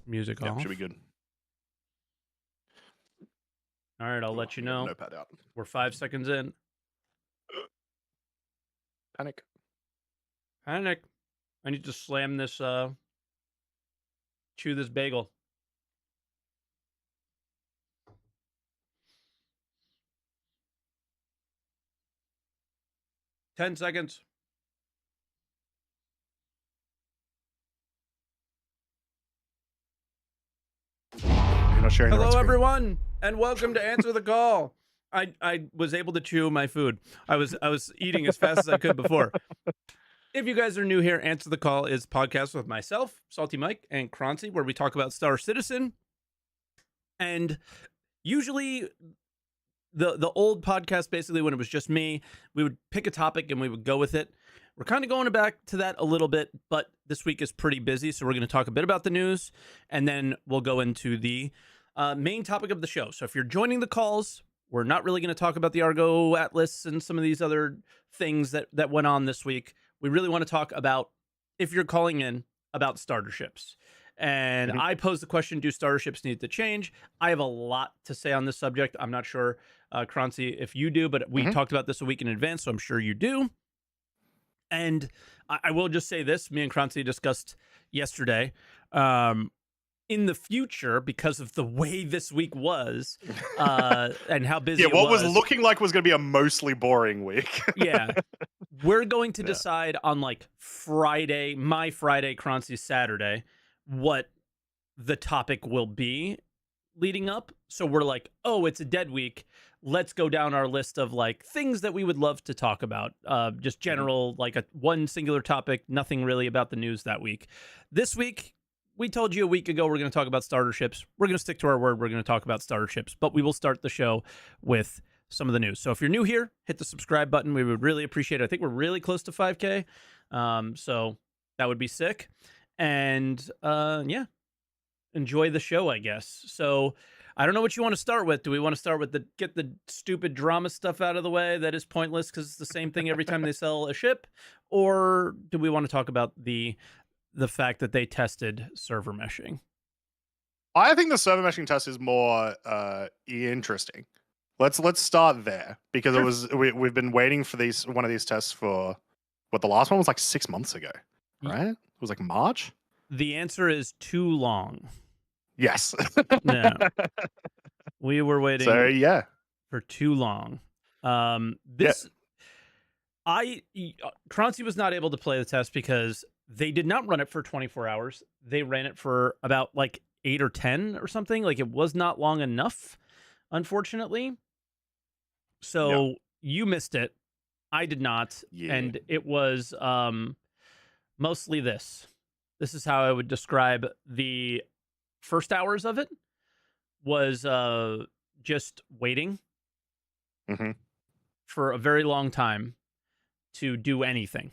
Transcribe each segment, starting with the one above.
Music Yeah, off. should be good. All right, I'll let you know. Notepad out. We're 5 seconds in. Panic. Panic. I need to slam this, chew this bagel. Ten seconds. You're not sharing. Hello, everyone, and welcome to Answer the Call. I was able to chew my food. I was eating as fast as I could before. If you guys are new here, Answer the Call is a podcast with myself, SaltEMike, and Croncy, where we talk about Star Citizen. And usually the old podcast, basically when it was just me, we would pick a topic and we would go with it. We're kind of going back to that a little bit, but this week is pretty busy, so we're going to talk a bit about the news, and then we'll go into the main topic of the show. So if you're joining the calls, we're not really going to talk about the Argo Atlas and some of these other things that went on this week. We really want to talk about, if you're calling in, about starter ships. And I posed the question, do starter ships need to change? I have a lot to say on this subject. I'm not sure, Croncy, if you do, but we talked about this a week in advance, so I'm sure you do. And I will just say this, me and Croncy discussed yesterday, in the future, because of the way this week was, and how busy it was. Yeah, what was looking like was going to be a mostly boring week. Yeah. We're going to decide on, like, Friday, my Friday, Croncy's Saturday, what the topic will be leading up. So we're like, oh, it's a dead week. Let's go down our list of, like, things that we would love to talk about. Just general, like, one singular topic, nothing really about the news that week. This week, we told you a week ago we're going to talk about starter ships. We're going to stick to our word. We're going to talk about starter ships, but we will start the show with some of the news. So if you're new here, hit the subscribe button. We would really appreciate it. I think we're really close to 5K. So that would be sick. And yeah, enjoy the show, I guess. So I don't know what you want to start with. Do we want to start with get the stupid drama stuff out of the way that is pointless because it's the same thing every time they sell a ship? Or do we want to talk about the fact that they tested server meshing? I think the server meshing test is more interesting. Let's start there, because we've been waiting for one of these tests for the last one was like 6 months ago, right? It was like March. The answer is too long. Yes. No. We were waiting for too long. Croncy was not able to play the test because they did not run it for 24 hours. They ran it for about like 8 or 10 or something. Like, it was not long enough, unfortunately. So you missed it. I did not. Yeah. And it was mostly this. This is how I would describe the first hours of it. Was just waiting for a very long time to do anything.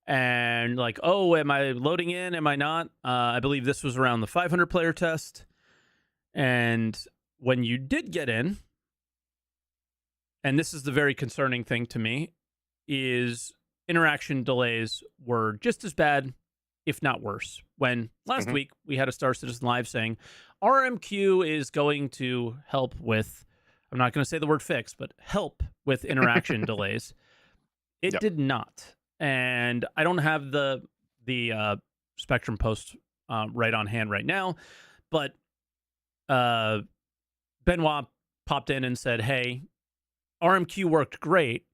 And like, oh, am I loading in? Am I not? I believe this was around the 500 player test. And when you did get in, and this is the very concerning thing to me, is interaction delays were just as bad, if not worse. When last week we had a Star Citizen Live saying RMQ is going to help with, I'm not going to say the word fix, but help with interaction delays. It did not. And I don't have the Spectrum post right on hand right now, but Benoit popped in and said, hey, RMQ worked great,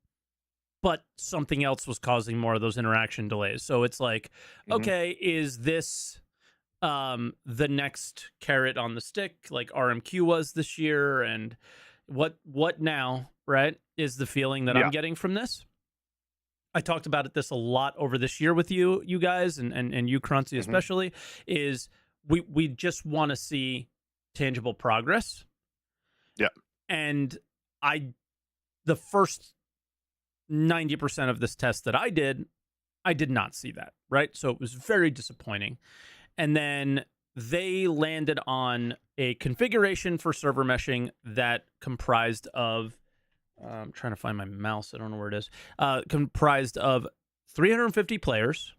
but something else was causing more of those interaction delays. So it's like, okay, is this the next carrot on the stick like RMQ was this year? And what now, right, is the feeling that I'm getting from this? I talked about this a lot over this year with you guys, and you, Croncy, especially, is we just want to see tangible progress. Yeah. And the first 90% of this test that I did not see that, right? So it was very disappointing. And then they landed on a configuration for server meshing that comprised of, I'm trying to find my mouse, I don't know where it is, comprised of 350 players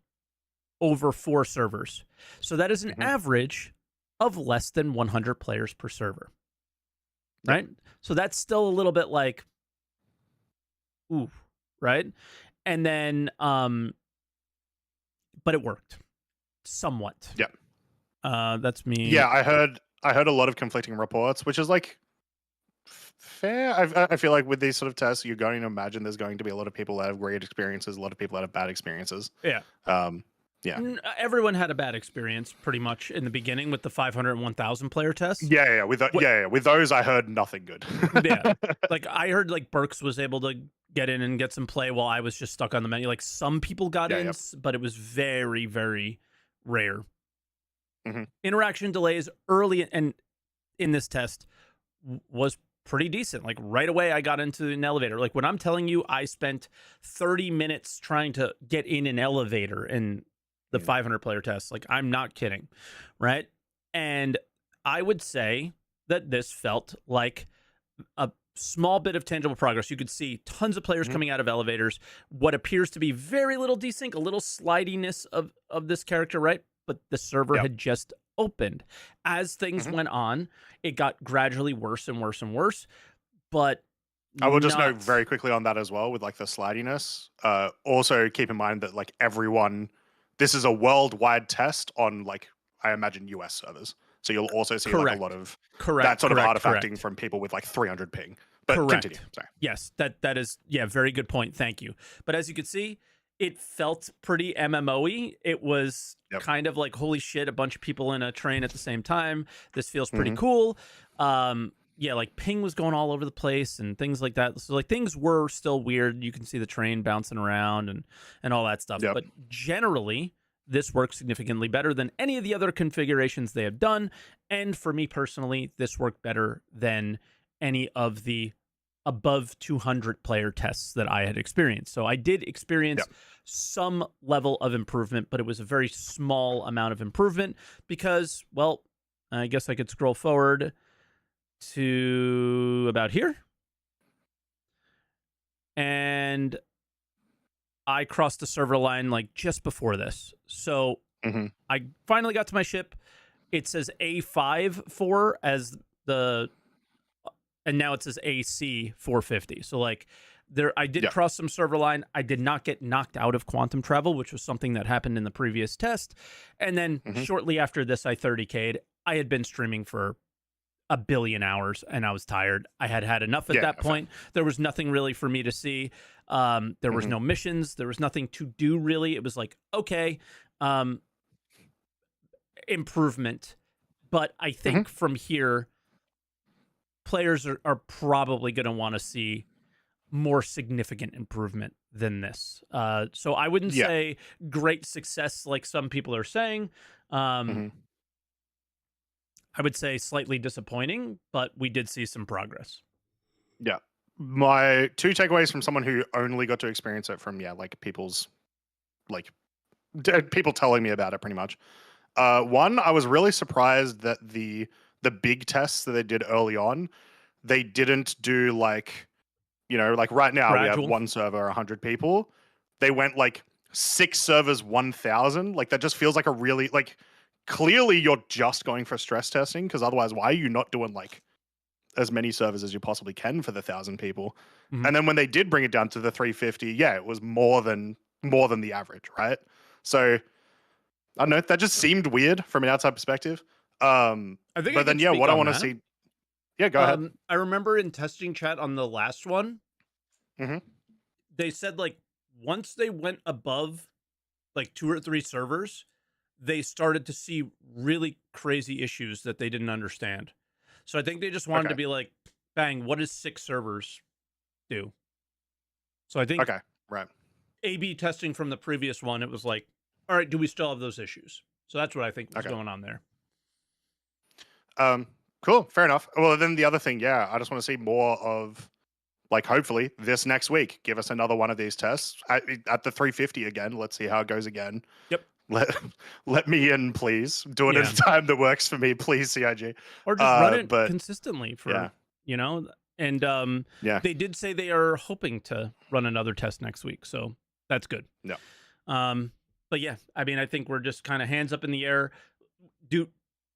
over 4 servers. So that is an average of less than 100 players per server. Right? So that's still a little bit like, ooh, right? And then, but it worked somewhat. Yeah. That's me. Yeah, I heard a lot of conflicting reports, which is like fair. I feel like with these sort of tests, you're going to imagine there's going to be a lot of people that have great experiences, a lot of people that have bad experiences. Yeah. Yeah. Everyone had a bad experience pretty much in the beginning with the 500 and 1,000 player tests. Yeah. With those, I heard nothing good. Yeah. Like I heard like Burks was able to get in and get some play while I was just stuck on the menu. Like some people got in, but it was very, very rare. Interaction delays early and in this test was pretty decent. Like right away I got into an elevator. Like when I'm telling you I spent 30 minutes trying to get in an elevator in the 500 player test, like I'm not kidding, right? And I would say that this felt like a small bit of tangible progress. You could see tons of players coming out of elevators, what appears to be very little desync, a little slidiness of this character, right? But the server had just opened. As things went on, it got gradually worse and worse and worse. But I will just note very quickly on that as well with like the slidiness. Also keep in mind that like this is a worldwide test on like, I imagine US servers. So you'll also see like a lot of that sort of artifacting from people with like 300 ping. But continue. Sorry. Yes, that is, very good point. Thank you. But as you can see, it felt pretty MMO-y. It was kind of like, holy shit, a bunch of people in a train at the same time. This feels pretty cool. Like ping was going all over the place and things like that. So like things were still weird. You can see the train bouncing around and all that stuff. But generally, this works significantly better than any of the other configurations they have done. And for me personally, this worked better than any of the above 200 player tests that I had experienced. So I did experience some level of improvement, but it was a very small amount of improvement because, well, I guess I could scroll forward to about here. And I crossed the server line like just before this. So I finally got to my ship. It says A54 as and now it says AC 450. So like I did cross some server line. I did not get knocked out of quantum travel, which was something that happened in the previous test. And then shortly after this, I 30K'd. I had been streaming for a billion hours and I was tired. I had enough at that point. There was nothing really for me to see. There was no missions. There was nothing to do really. It was like, okay, improvement. But I think from here, players are probably going to want to see more significant improvement than this. So I wouldn't say great success like some people are saying. I would say slightly disappointing, but we did see some progress. Yeah. My two takeaways from someone who only got to experience it from, like people's, like people telling me about it pretty much. One, I was really surprised that the big tests that they did early on, they didn't do like, like right now we have one server, 100 people. They went like 6 servers, 1,000. Like that just feels like a really, like, clearly you're just going for stress testing, because otherwise why are you not doing like as many servers as you possibly can for the 1,000 people? And then when they did bring it down to the 350, it was more than the average, right? So I don't know, that just seemed weird from an outside perspective. I think but then what I want to see. Yeah, go ahead. I remember in testing chat on the last one, they said like once they went above like 2 or 3 servers, they started to see really crazy issues that they didn't understand. So I think they just wanted to be like, bang, what does 6 servers do? So I think A/B testing from the previous one, it was like, all right, do we still have those issues? So that's what I think was going on there. Cool, fair enough. Well, then the other thing, I just want to see more of, like, hopefully this next week, give us another one of these tests at the 350 again. Let's see how it goes again. Yep. Let me in, please. Do it at a time that works for me, please, CIG. Or just run it consistently for, and they did say they are hoping to run another test next week, so that's good. Yeah. But yeah, I mean, I think we're just kind of hands up in the air.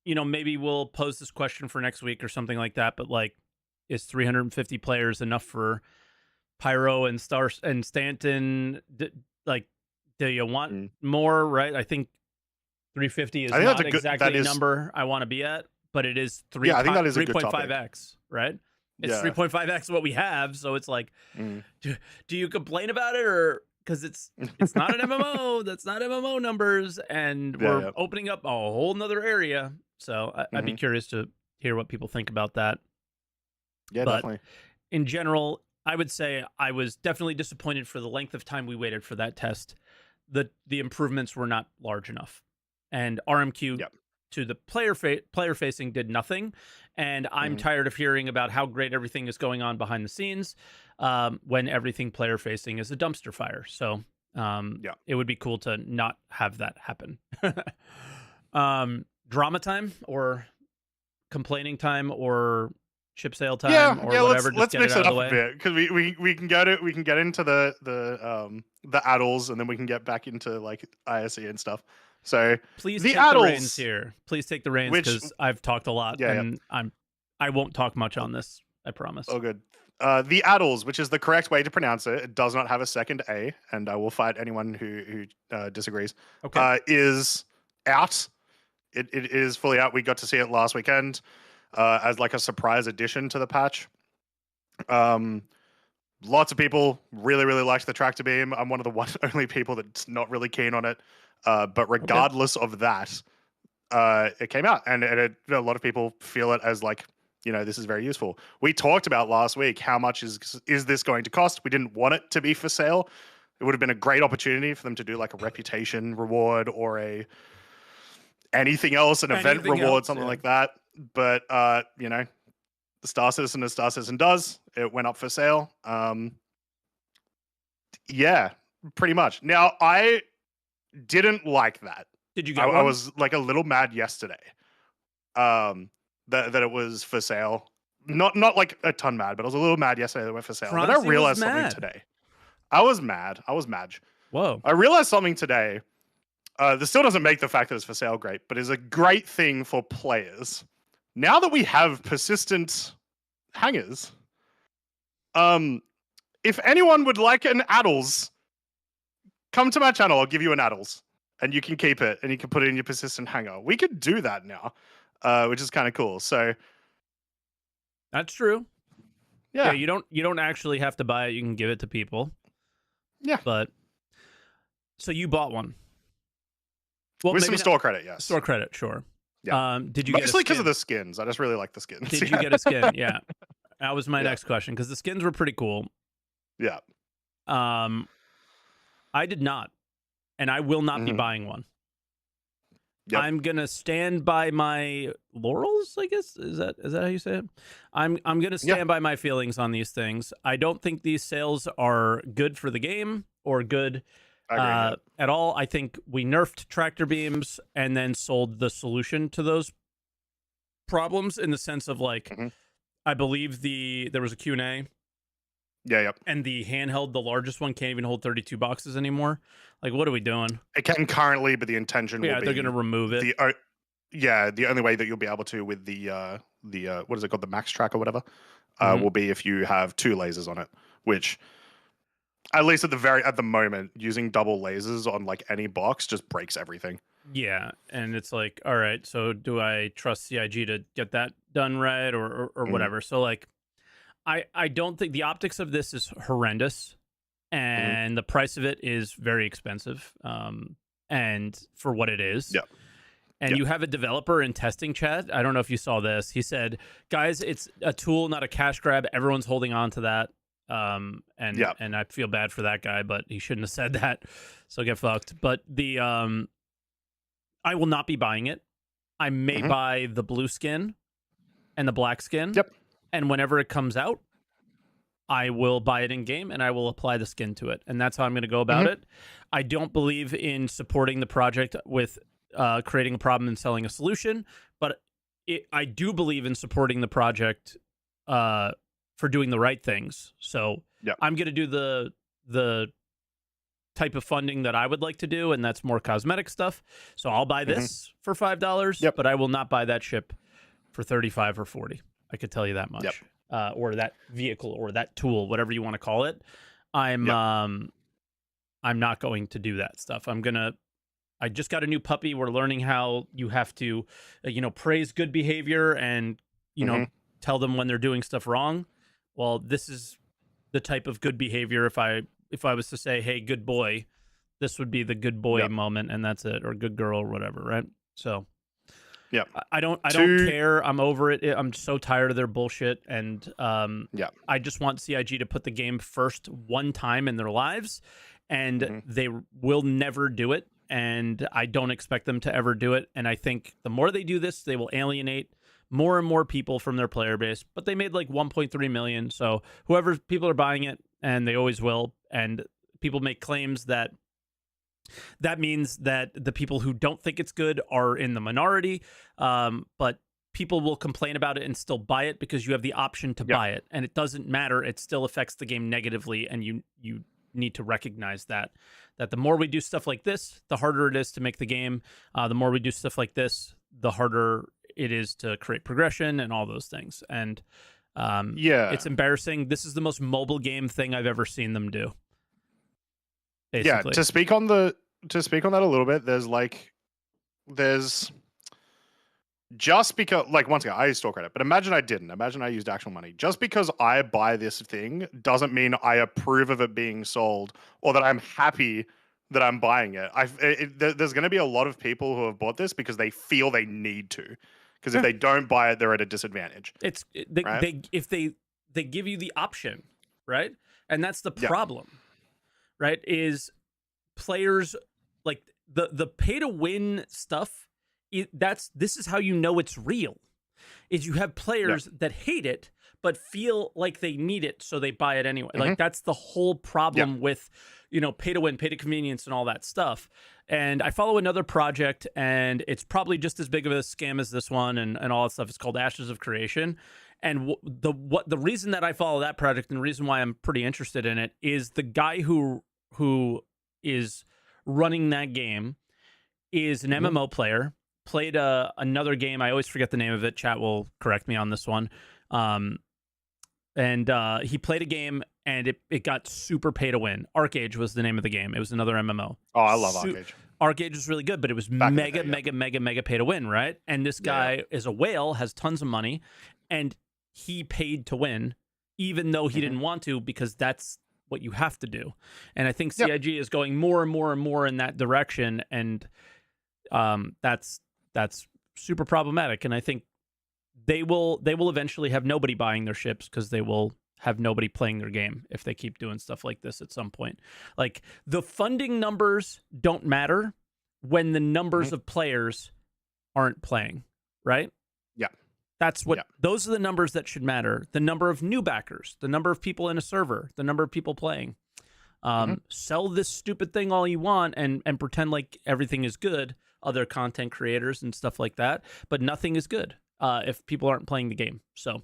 maybe we'll pose this question for next week or something like that. But like, is 350 players enough for Pyro and Stanton? Like, do you want more? Right? I think 350 is not exactly a number I want to be at, but it is 3.5x, right? It's 3.5x what we have, so it's like, do you complain about it, or because it's not an MMO? That's not MMO numbers, and we're opening up a whole nother area. So I'd be curious to hear what people think about that. Yeah, but definitely. In general, I would say I was definitely disappointed for the length of time we waited for that test. The improvements were not large enough, and RMQ to the player facing did nothing. And I'm tired of hearing about how great everything is going on behind the scenes when everything player facing is a dumpster fire. So it would be cool to not have that happen. Drama time or complaining time or ship sale time or whatever. Let's mix it up a bit, because we can get into the addles, and then we can get back into like ISE and stuff. So please take the reins here. Please take the reins, because I've talked a lot, and I won't talk much on this. I promise. Oh, good. The addles, which is the correct way to pronounce it, does not have a second A, and I will fight anyone who disagrees. Okay. Is out. It is fully out. We got to see it last weekend as like a surprise addition to the patch. Lots of people really liked the tractor beam. I'm one of the only people that's not really keen on it. But regardless of that, it came out, and a lot of people feel it as like, this is very useful. We talked about last week how much is this going to cost. We didn't want it to be for sale. It would have been a great opportunity for them to do like a reputation reward or anything else, an event reward, something like that. But the Star Citizen, as Star Citizen does, it went up for sale. Yeah, pretty much. Now, I didn't like that. Did you get one? I was like a little mad yesterday that it was for sale. Not like a ton mad, but I was a little mad yesterday that it went for sale. Croncy, but I realized something today. I was mad. Whoa. I realized something today. This still doesn't make the fact that it's for sale great, but is a great thing for players. Now that we have persistent hangers, if anyone would like an addles, come to my channel. I'll give you an addles, and you can keep it, and you can put it in your persistent hanger. We could do that now, which is kind of cool. So that's true. Yeah, you don't actually have to buy it. You can give it to people. Yeah, but so you bought one. Well, with some store credit, yes. Store credit, sure. Yeah. Did you mostly because of the skins? I just really like the skins. Did you get a skin? Yeah, that was my next question, because the skins were pretty cool. Yeah. I did not, and I will not be buying one. Yep. I'm gonna stand by my laurels, I guess. Is that how you say it? I'm gonna stand by my feelings on these things. I don't think these sales are good for the game or good at all. I think we nerfed tractor beams and then sold the solution to those problems, in the sense of like, I believe there was a Q&A. Yeah, yep. And the handheld, the largest one, can't even hold 32 boxes anymore. Like, what are we doing? It can currently, but the intention will be... they're going to remove it. The only way that you'll be able to with the what is it called? The Max Track or whatever, will be if you have 2 lasers on it, which, at least at the moment, using double lasers on like any box just breaks everything. Yeah, and it's like, all right, so do I trust CIG to get that done right or whatever? So like, I don't think the optics of this is horrendous, and the price of it is very expensive, and for what it is. Yeah. And you have a developer in testing chat. I don't know if you saw this. He said, guys, it's a tool, not a cash grab. Everyone's holding on to that. And I feel bad for that guy, but he shouldn't have said that. So get fucked. But I will not be buying it. I may buy the blue skin and the black skin. Yep. And whenever it comes out, I will buy it in game and I will apply the skin to it. And that's how I'm going to go about it. I don't believe in supporting the project with creating a problem and selling a solution, but I do believe in supporting the project for doing the right things. So I'm going to do the type of funding that I would like to do, and that's more cosmetic stuff. So I'll buy this for $5, Yep. but I will not buy that ship for 35 or 40. I could tell you that much. Yep. Or that vehicle or that tool, whatever you want to call it. I'm not going to do that stuff. I just got a new puppy. We're learning how you have to, praise good behavior and, tell them when they're doing stuff wrong. Well, this is the type of good behavior. If I was to say, hey, good boy, this would be the good boy moment, and that's it, or good girl or whatever, right? So yeah, I don't care. I'm over it. I'm so tired of their bullshit, and I just want CIG to put the game first one time in their lives, and they will never do it, and I don't expect them to ever do it. And I think the more they do this, they will alienate more and more people from their player base. But they made like 1.3 million, so whoever people are buying it, and they always will, and people make claims that means that the people who don't think it's good are in the minority, but people will complain about it and still buy it because you have the option to buy it, and it doesn't matter. It still affects the game negatively, and you need to recognize that the more we do stuff like this, the harder it is to make the game. The more we do stuff like this, the harder it is to create progression and all those things. And it's embarrassing. This is the most mobile game thing I've ever seen them do. Basically. Yeah, to speak on that a little bit, there's just because, like, once again, I use store credit, but imagine I didn't. Imagine I used actual money. Just because I buy this thing doesn't mean I approve of it being sold or that I'm happy that I'm buying it. There's going to be a lot of people who have bought this because they feel they need to. Because if they don't buy it, they're at a disadvantage. If they give you the option, right? And that's the problem, right? Is players like the pay to win stuff. This is how you know it's real. Is you have players that hate it but feel like they need it, so they buy it anyway. Like that's the whole problem with pay to win, pay to convenience, and all that stuff. And I follow another project, and it's probably just as big of a scam as this one, and all that stuff. It's called Ashes of Creation. And the reason that I follow that project, and the reason why I'm pretty interested in it, is the guy who is running that game is an MMO player. Played another game. I always forget the name of it. Chat will correct me on this one. And he played a game, and it got super pay to win. Arcade was the name of the game. It was another MMO. Oh, I love Arcade. Arcade was really good, but it was mega pay to win, right? And this guy is a whale, has tons of money, and he paid to win, even though he didn't want to, because that's what you have to do. And I think CIG is going more and more and more in that direction, and that's super problematic. And I think they will eventually have nobody buying their ships because they will have nobody playing their game if they keep doing stuff like this at some point. Like, the funding numbers don't matter when the numbers of players aren't playing, right? Yeah. That's what those are the numbers that should matter. The number of new backers, the number of people in a server, the number of people playing. Sell this stupid thing all you want and pretend like everything is good, other content creators and stuff like that, but nothing is good if people aren't playing the game. So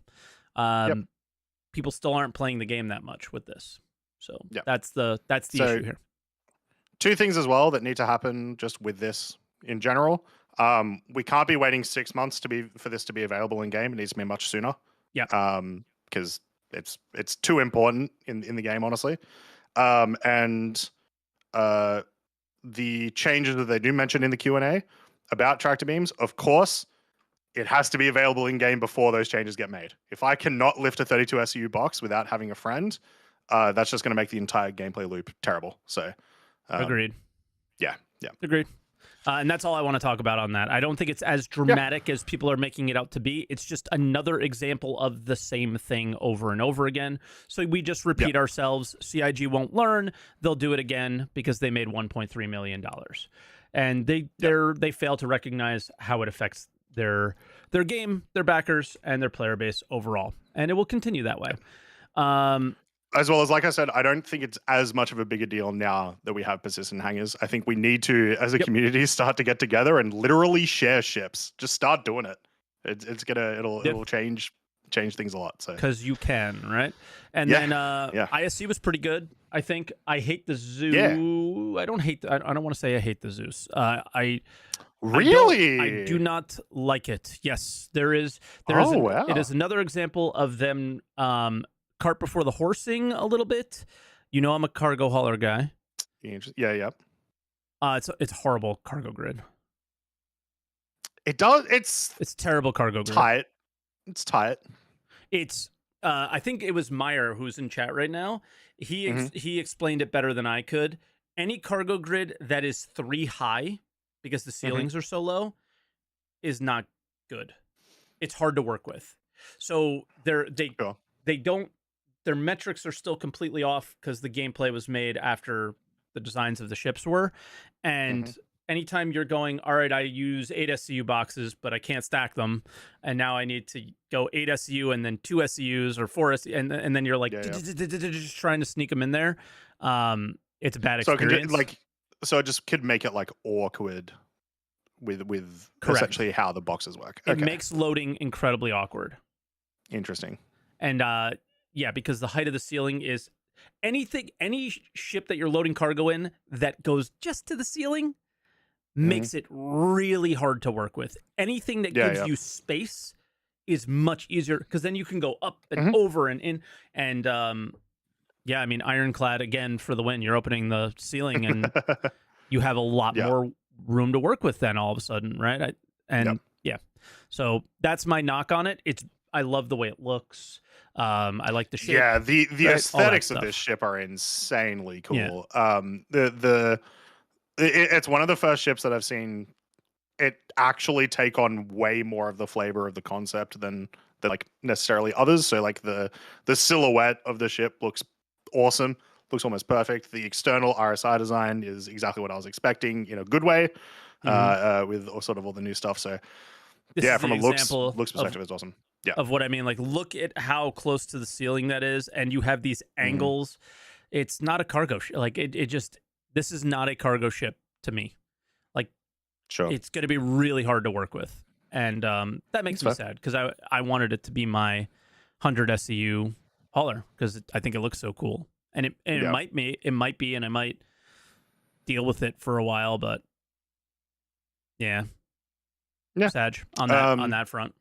people still aren't playing the game that much with this. So that's the issue here. Two things as well that need to happen just with this in general. We can't be waiting 6 months for this to be available in game. It needs to be much sooner. Yeah. Because it's too important in the game, honestly. And the changes that they do mention in the Q&A about tractor beams, of course, it has to be available in game before those changes get made. If I cannot lift a 32 SU box without having a friend, that's just going to make the entire gameplay loop terrible. So, agreed. Yeah. Agreed. And that's all I want to talk about on that. I don't think it's as dramatic as people are making it out to be. It's just another example of the same thing over and over again. So we just repeat ourselves. CIG won't learn. They'll do it again because they made $1.3 million. And they fail to recognize how it affects their game, their backers, and their player base overall. And it will continue that way. As well as, like I said, I don't think it's as much of a bigger deal now that we have persistent hangers. I think we need to, as a community, start to get together and literally share ships. Just start doing it. It'll change change things a lot. So because you can, right? And Yeah, then yeah. ISC was pretty good. I think I hate the zoo. Yeah. I don't hate. I don't want to say I hate the Zeus. I Really? do not like it. Yes, Oh it wow. is another example of them cart before the horsing a little bit. You know, I'm a cargo hauler guy. Yeah, yeah. It's horrible cargo grid. It does. It's terrible cargo grid. Tight. It's tight. It's I think it was Meyer who's in chat right now. Mhm. He explained it better than I could. Any cargo grid that is 3 high because the ceilings are so low is not good. It's hard to work with. So Sure. they don't their metrics are still completely off because the gameplay was made after the designs of the ships were. And anytime you're going, all right, I use 8 SCU boxes, but I can't stack them, and now I need to go 8 SCU and then 2 SCUs or 4 SCU, and then you're like just trying to sneak them in there. It's a bad experience. So it just could make it like awkward with Correct. essentially how the boxes work. It makes loading incredibly awkward. Interesting. And yeah, because the height of the ceiling is any ship that you're loading cargo in that goes just to the ceiling makes it really hard to work with. Anything that gives you space is much easier because then you can go up and over and in. And yeah, I mean, Ironclad again for the win. You're opening the ceiling and you have a lot more room to work with then all of a sudden, right? Yeah. So that's my knock on it. I love the way it looks. I like the shape. Yeah, the aesthetics of this ship are insanely cool. Yeah. It's one of the first ships that I've seen it actually take on way more of the flavor of the concept than like necessarily others. So like the silhouette of the ship looks awesome, looks almost perfect. The external RSI design is exactly what I was expecting in a good way, with sort of all the new stuff. So this from a looks perspective, it's awesome. Yeah, of what I mean. Like, look at how close to the ceiling that is, and you have these angles. It's not a cargo ship. Like this is not a cargo ship to me. Like, sure, it's going to be really hard to work with, and that makes me sad because I wanted it to be my 100 SCU hauler because I think it looks so cool, and it might be, and I might deal with it for a while, but yeah, sad on that front.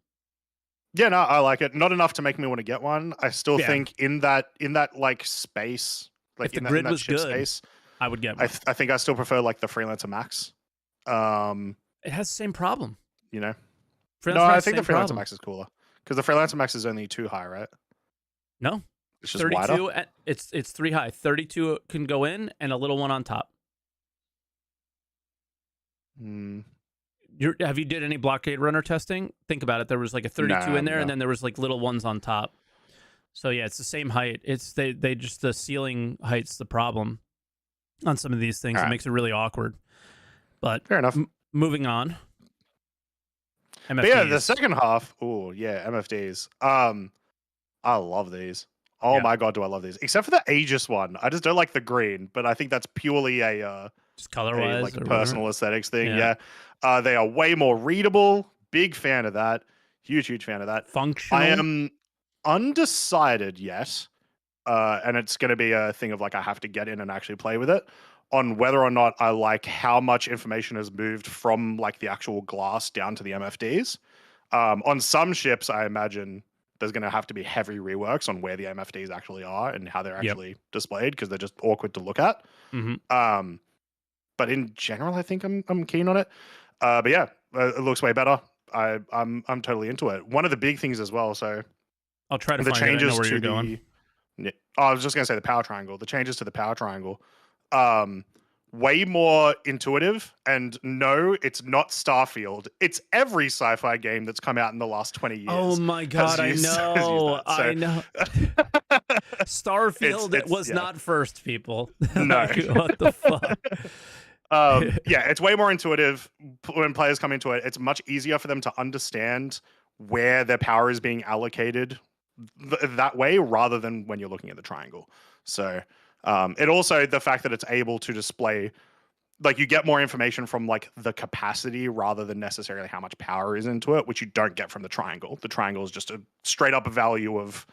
Yeah, no, I like it. Not enough to make me want to get one. I still think in that like space, like if the grid was good, space, I would get one. I think I still prefer like the Freelancer Max. It has the same problem. You know? No, I think the Freelancer Max is cooler because the Freelancer Max is only 2 high, right? No, it's just 32. Wider. It's 3 high. 32 can go in, and a little one on top. Have you did any blockade runner testing? Think about it. There was like a 32 in there, and then there was like little ones on top. So yeah, it's the same height. It's they just the ceiling height's the problem on some of these things. It makes it really awkward. But fair enough. Moving on. MFDs. But yeah, the second half. Oh yeah, MFDs. I love these. Oh my god, do I love these? Except for the Aegis one. I just don't like the green, but I think that's purely a just color-wise, like personal aesthetics thing. Yeah. They are way more readable. Big fan of that. Huge fan of that. Functional. I am undecided yet, and it's going to be a thing of like I have to get in and actually play with it on whether or not I like how much information has moved from like the actual glass down to the MFDs. On some ships, I imagine there's going to have to be heavy reworks on where the MFDs actually are and how they're actually displayed because they're just awkward to look at. But in general, I think I'm keen on it. But yeah, it looks way better. I'm totally into it. One of the big things as well. So I'll try to the find changes it. I know where to you're going. I was just going to say the power triangle. The changes to the power triangle. Way more intuitive. And no, it's not Starfield. It's every sci-fi game that's come out in the last 20 years. Oh my god, I know. I know. Starfield was not first, people. No. Like, what the fuck? Yeah, it's way more intuitive when players come into it. It's much easier for them to understand where their power is being allocated that way rather than when you're looking at the triangle. So it also, the fact that it's able to display like you get more information from like the capacity rather than necessarily how much power is into it, which you don't get from the triangle. The triangle is just a straight up value of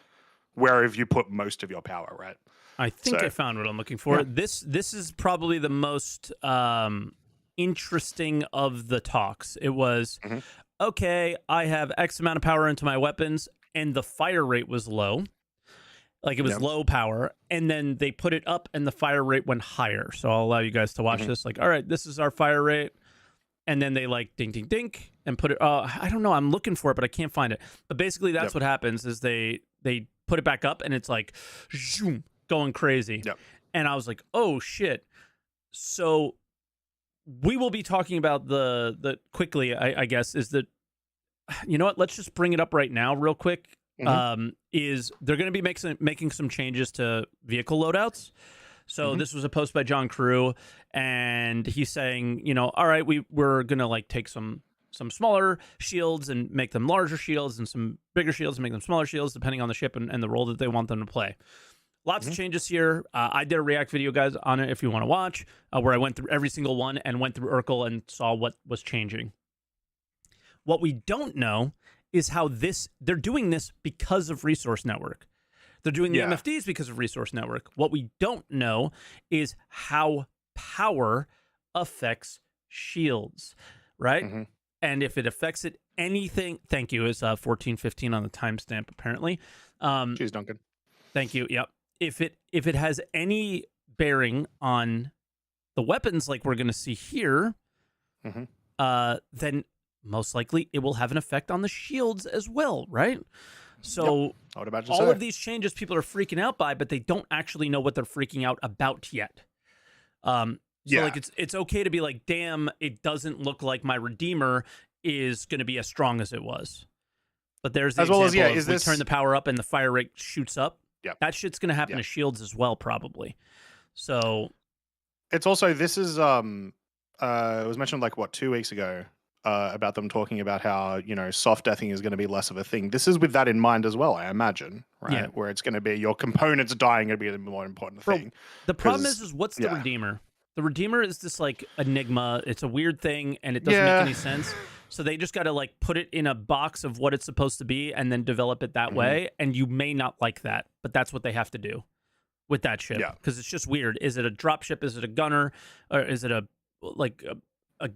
where have you put most of your power, right? I think I found what I'm looking for. Yeah. This is probably the most interesting of the talks. It was, okay, I have X amount of power into my weapons, and the fire rate was low. Like, it was low power, and then they put it up, and the fire rate went higher. So I'll allow you guys to watch this. Like, all right, this is our fire rate. And then they like ding, ding, dink, and put it, I don't know, I'm looking for it, but I can't find it. But basically that's what happens is they put it back up, and it's like, zoom, going crazy. And I was like, oh shit. So we will be talking about the quickly, I guess, is that, you know what, let's just bring it up right now real quick. Is they're going to be making some changes to vehicle loadouts. So this was a post by John Crew, and he's saying, you know, all right, we're going to like take some smaller shields and make them larger shields, and some bigger shields and make them smaller shields, depending on the ship and the role that they want them to play. Lots of changes here. I did a react video, guys, on it if you want to watch, where I went through every single one and went through Urkel and saw what was changing. What we don't know is how they're doing this because of Resource Network. They're doing the MFDs because of Resource Network. What we don't know is how power affects shields, right? And if it affects it anything, thank you, is 14:15 on the timestamp, apparently. Cheers, Duncan. Thank you. Yep. If it has any bearing on the weapons like we're going to see here, then most likely it will have an effect on the shields as well, right? So I would imagine all of these changes people are freaking out by, but they don't actually know what they're freaking out about yet. So like it's okay to be like, damn, it doesn't look like my Redeemer is going to be as strong as it was. But there's the example of we turn the power up and the fire rate shoots up. That shit's going to happen to shields as well, probably. So it's also, this is it was mentioned like what, 2 weeks ago, about them talking about how, you know, soft deathing is going to be less of a thing. This is with that in mind as well, I imagine, right? Where it's going to be your components dying going to be the more important thing. The problem is what's the Redeemer? The Redeemer is this like enigma. It's a weird thing, and it doesn't make any sense. So they just got to like put it in a box of what it's supposed to be and then develop it that way. And you may not like that, but that's what they have to do with that ship. Because it's just weird. Is it a drop ship? Is it a gunner? Or is it a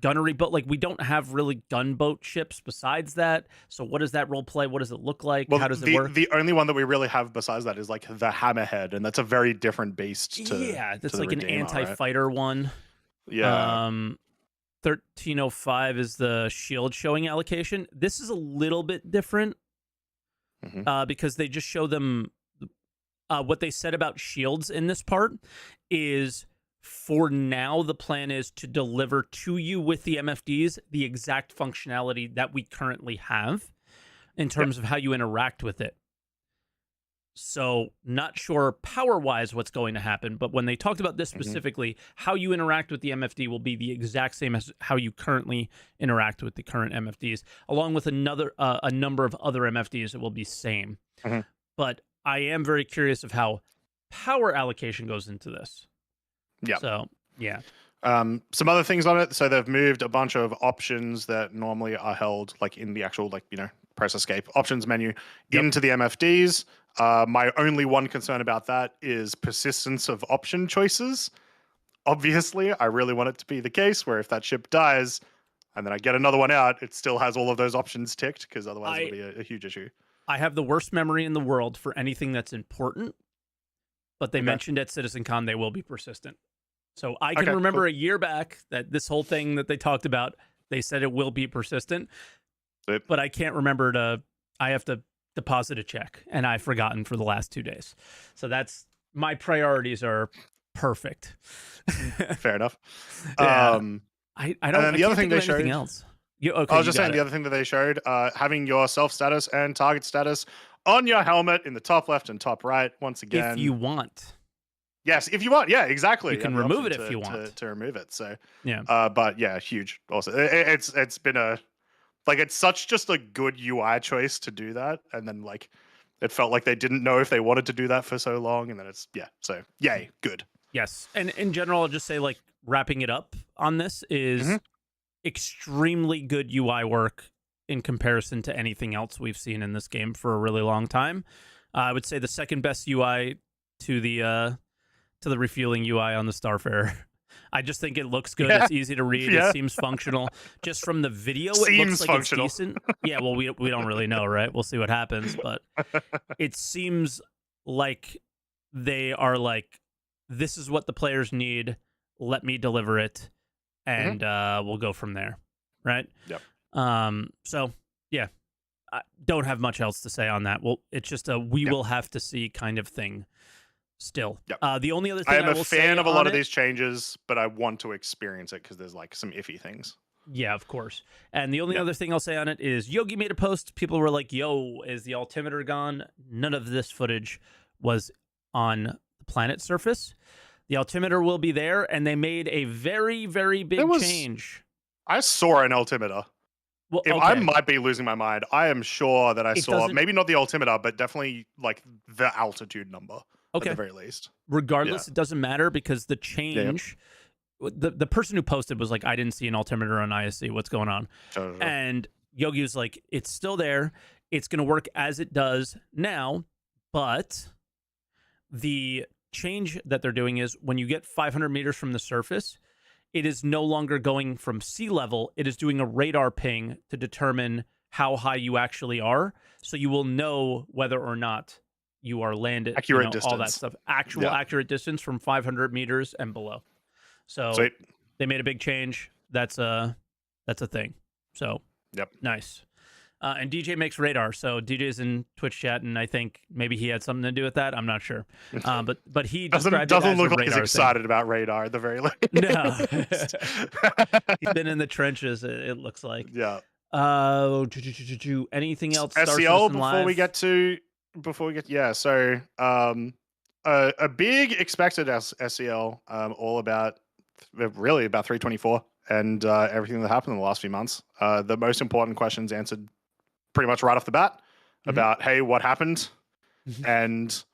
gunnery boat? Like, we don't have really gunboat ships besides that. So what does that role play? What does it look like? How does it work? The only one that we really have besides that is like the Hammerhead, and that's a very different beast to that's to like Redeemer, an anti-fighter one. 1305 is the shield showing allocation. This is a little bit different because they just show them what they said about shields in this part is, for now, the plan is to deliver to you with the MFDs the exact functionality that we currently have in terms of how you interact with it. So not sure power-wise what's going to happen, but when they talked about this specifically, how you interact with the MFD will be the exact same as how you currently interact with the current MFDs, along with a number of other MFDs that will be same. But I am very curious of how power allocation goes into this. So, some other things on it. So they've moved a bunch of options that normally are held like in the actual, like, you know, press escape options menu into the MFDs. My only one concern about that is persistence of option choices. Obviously, I really want it to be the case where if that ship dies and then I get another one out, it still has all of those options ticked, because otherwise it'll be a huge issue. I have the worst memory in the world for anything that's important, but they mentioned at CitizenCon they will be persistent. So I can remember a year back that this whole thing that they talked about, they said it will be persistent, but I can't remember I have to deposit a check, and I've forgotten for the last 2 days. So that's, my priorities are perfect. Fair enough. I don't. And then the other thing they showed. Else. I was just saying the other thing that they showed, having your self status and target status on your helmet in the top left and top right. Once again, if you want. Yes, if you want. Yeah, exactly. You can remove it if you want to remove it. So yeah, but yeah, huge. Also, it's been it's such just a good UI choice to do that, and then like it felt like they didn't know if they wanted to do that for so long, and then it's so yay, good. Yes, and in general, I'll just say, like, wrapping it up on this is extremely good UI work in comparison to anything else we've seen in this game for a really long time. I would say the second best UI to the refueling UI on the Starfarer. I just think it looks good. Yeah. It's easy to read. Yeah. It seems functional. Just from the video, it Seems looks like functional. it's decent. Yeah, well, we don't really know, right? We'll see what happens, but it seems like they are like, this is what the players need. Let me deliver it, and we'll go from there, right? Yep. So yeah, I don't have much else to say on that. Well, it's just a we will have to see kind of thing. Still, the only other thing I am I a will fan say of a lot on of it- these changes, but I want to experience it because there's like some iffy things. Yeah, of course. And the only other thing I'll say on it is Yogi made a post. People were like, yo, is the altimeter gone? None of this footage was on the planet's surface. The altimeter will be there, and they made a very, very big change. I saw an altimeter. Well, If I might be losing my mind, I am sure that I saw doesn't- maybe not the altimeter, but definitely like the altitude number at the very least. Regardless, it doesn't matter because the change. The person who posted was like, I didn't see an altimeter on ISC. What's going on? Sure. And Yogi was like, it's still there. It's going to work as it does now. But the change that they're doing is when you get 500 meters from the surface, it is no longer going from sea level. It is doing a radar ping to determine how high you actually are. So you will know whether or not you are landed. Accurate all that distance. stuff. Actual accurate distance from 500 meters and below. So Sweet. they made a big change. That's a thing. So nice. And DJ makes radar. So DJ's in Twitch chat, and I think maybe he had something to do with that. I'm not sure. But he doesn't look like he's excited about radar at the very least. No, he's been in the trenches. It looks like. Yeah. Anything else? SEL before we get So a big expected SEL, all about really about 324 and everything that happened in the last few months. The most important questions answered pretty much right off the bat about, hey, what happened? And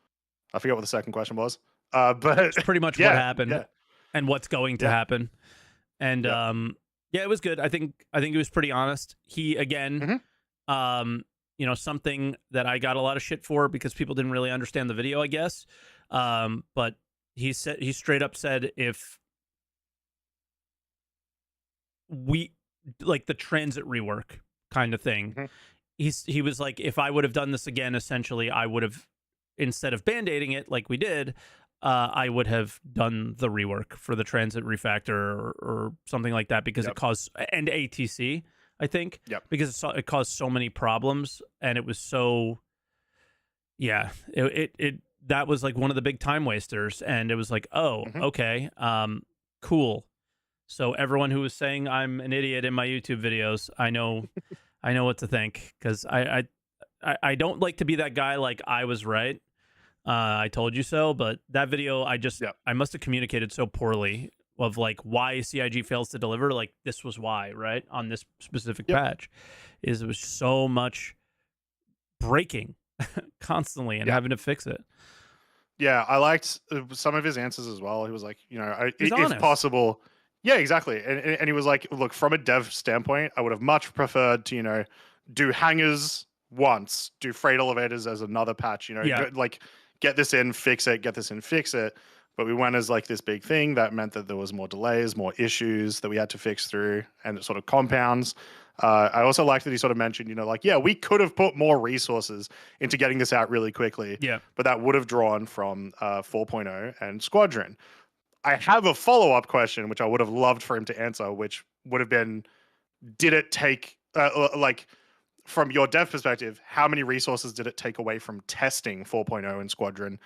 I forget what the second question was. But it's pretty much what happened and what's going to happen. And it was good. I think it was pretty honest. He again, something that I got a lot of shit for because people didn't really understand the video, I guess. But he straight up said if we like the transit rework kind of thing. He was like, if I would have done this again, essentially, I would have, instead of band-aiding it like we did, I would have done the rework for the transit refactor or something like that because it caused, and ATC, I think, because it caused so many problems and it was so, that was like one of the big time wasters, and it was like, okay, cool. So everyone who was saying I'm an idiot in my YouTube videos, I know what to think, because I don't like to be that guy like I was right. I told you so, but that video I must have communicated so poorly of like why CIG fails to deliver. Like this was why, right? On this specific patch, is it was so much breaking constantly and having to fix it. Yeah, I liked some of his answers as well. He was like, if honest. possible. Yeah, exactly. And he was like, look, from a dev standpoint, I would have much preferred to, do hangars once, do freight elevators as another patch, like get this in, fix it, get this in, fix it. But we went as like this big thing that meant that there was more delays, more issues that we had to fix through, and it sort of compounds. I also like that he sort of mentioned, we could have put more resources into getting this out really quickly. Yeah. But that would have drawn from 4.0 and Squadron. I have a follow-up question, which I would have loved for him to answer, which would have been, did it take, from your dev perspective, how many resources did it take away from testing 4.0 and Squadron?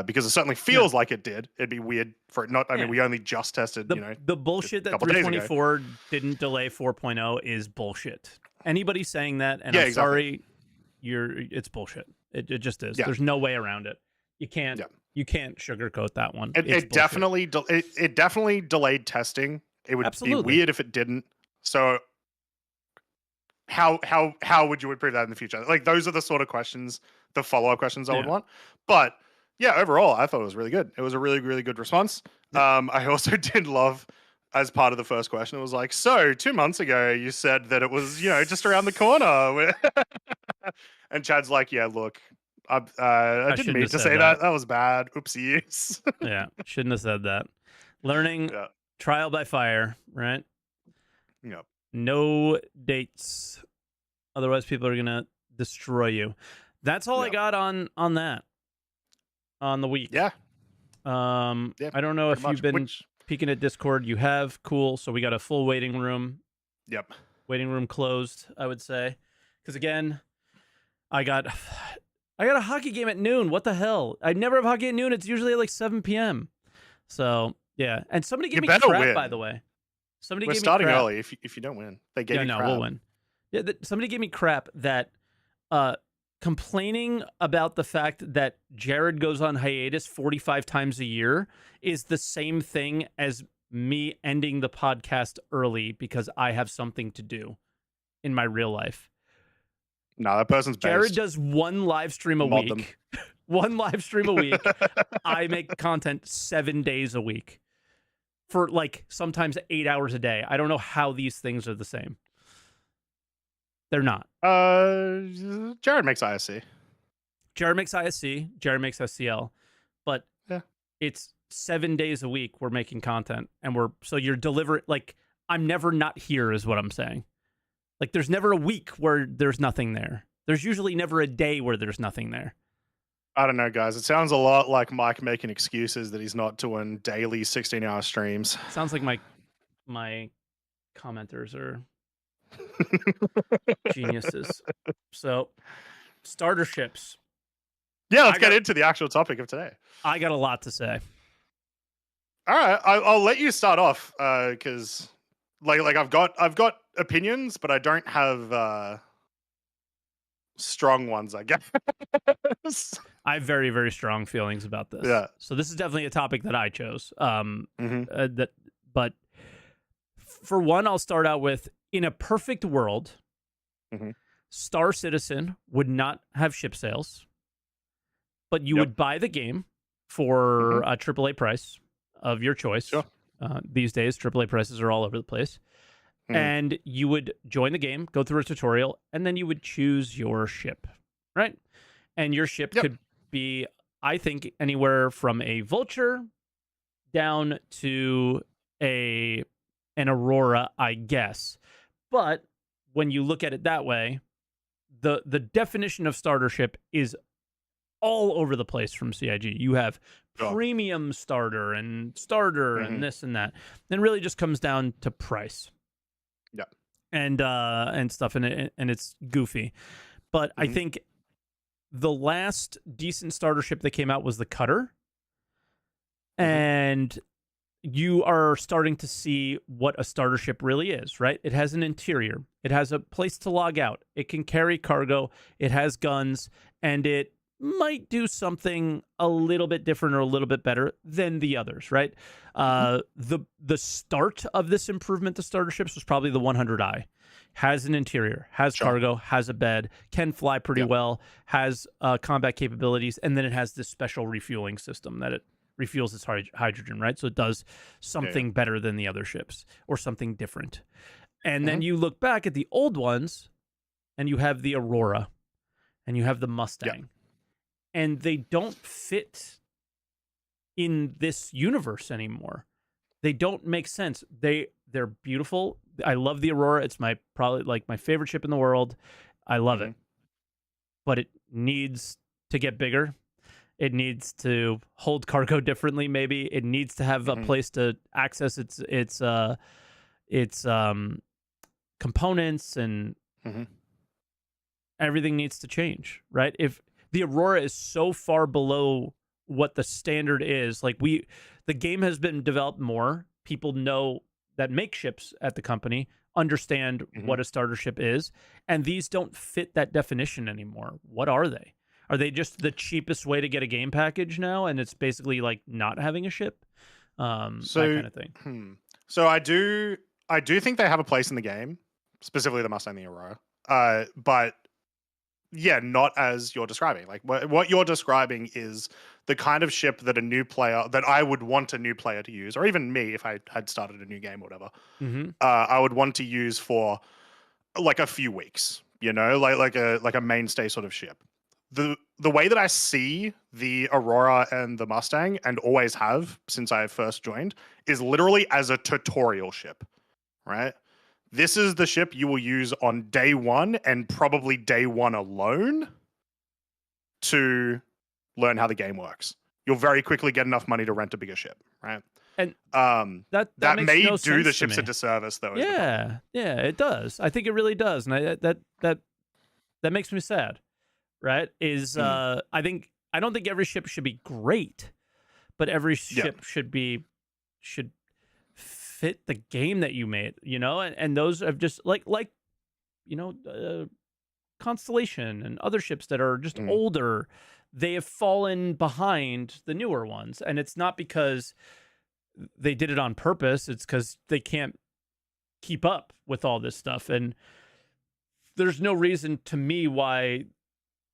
Because it certainly feels like it did. It'd be weird for it not. I mean, we only just tested, the bullshit that 324 didn't delay 4.0 is bullshit. Anybody saying that, and I'm sorry, it's bullshit. It just is. There's no way around it. You can't. You can't sugarcoat that one. It definitely delayed testing. It would be weird if it didn't. So how would you improve that in the future? Like those are the sort of questions, the follow-up questions I would want. But yeah, overall, I thought it was really good. It was a really, really good response. I also did love, as part of the first question, it was like, so 2 months ago you said that it was, just around the corner. And Chad's like, yeah, look, I didn't shouldn't mean have to said say that. that. That was bad. Oopsies. Yeah, shouldn't have said that. Learning Yeah. trial by fire, right? Yep. No dates. Otherwise, people are gonna destroy you. That's all I Yep. got on that on the week. Yeah. I don't know if pretty you've much. been peeking at Discord. You have, cool. So we got a full waiting room. Yep. Waiting room closed, I would say, because again, I got a hockey game at noon. What the hell? I never have hockey at noon. It's usually at like 7 p.m. So yeah, and somebody gave You me better crap, win. by the way. Somebody We're gave me starting crap. early. If you don't win, they get Yeah, you no, crap. we'll win. Yeah, somebody gave me crap that complaining about the fact that Jared goes on hiatus 45 times a year is the same thing as me ending the podcast early because I have something to do in my real life. No, that person's Jared based. does one live stream a Mod them. week. One live stream a week. I make content 7 days a week for like sometimes 8 hours a day. I don't know how these things are the same. They're not. Jared makes ISC. Jared makes ISC. Jared makes SCL. But Yeah. it's 7 days a week we're making content. And so you're delivering, like, I'm never not here is what I'm saying. Like, there's never a week where there's nothing there. There's usually never a day where there's nothing there. I don't know, guys. It sounds a lot like Mike making excuses that he's not doing daily 16-hour streams. Sounds like my commenters are geniuses. So, starter ships. Yeah, let's get into the actual topic of today. I got a lot to say. All right, I'll let you start off because, like I've got opinions, but I don't have strong ones, I guess. I have very, very strong feelings about this. Yeah. So this is definitely a topic that I chose. Mhm. But for one, I'll start out with, in a perfect world, Mhm. Star Citizen would not have ship sales, but you Yep. would buy the game for a AAA price of your choice. Sure. These days, AAA prices are all over the place. Mhm. And you would join the game, go through a tutorial, and then you would choose your ship, right? And your ship Yep. could be, I think, anywhere from a Vulture down to an Aurora, I guess. But when you look at it that way, the definition of starter ship is all over the place from CIG. You have Sure. premium starter and starter Mhm. and this and that. Then really just comes down to price. Yeah. And stuff, and it's goofy. But I Mhm. think the last decent starter ship that came out was the Cutter. And you are starting to see what a starter ship really is, right? It has an interior. It has a place to log out. It can carry cargo. It has guns, and it might do something a little bit different or a little bit better than the others, right? The start of this improvement to starter ships was probably the 100i. Has an interior, has Sure. cargo, has a bed, can fly pretty Yep. well, has combat capabilities, and then it has this special refueling system that it refuels its hydrogen, right? So it does something better than the other ships or something different. And then you look back at the old ones and you have the Aurora and you have the Mustang. And they don't fit in this universe anymore. They don't make sense. They're beautiful. I love the Aurora. It's probably like my favorite ship in the world. I love it. But it needs to get bigger. It needs to hold cargo differently. Maybe it needs to have a place to access its components, and everything needs to change, right? If the Aurora is so far below what the standard is, like the game has been developed more. People know that make ships at the company understand what a starter ship is, and these don't fit that definition anymore. What are they? Are they just the cheapest way to get a game package now, and it's basically like not having a ship? That kind of thing. So I do think they have a place in the game, specifically the Mustang and the Aurora. But yeah, not as you're describing. Like what you're describing is the kind of ship that a new player that I would want a new player to use, or even me if I had started a new game or whatever. Mm-hmm. I would want to use for like a few weeks, you know, like a mainstay sort of ship. The way that I see the Aurora and the Mustang, and always have since I first joined, is literally as a tutorial ship, right? This is the ship you will use on day one and probably day one alone to learn how the game works. You'll very quickly get enough money to rent a bigger ship, right? And That makes may no do the sense to ships a me. disservice, though. Yeah, it does. I think it really does, and that makes me sad. Right? I don't think every ship should be great, but every ship should fit the game that you made. You know, and those have just like you know, Constellation and other ships that are just older. They have fallen behind the newer ones, and it's not because they did it on purpose. It's because they can't keep up with all this stuff, and there's no reason to me why.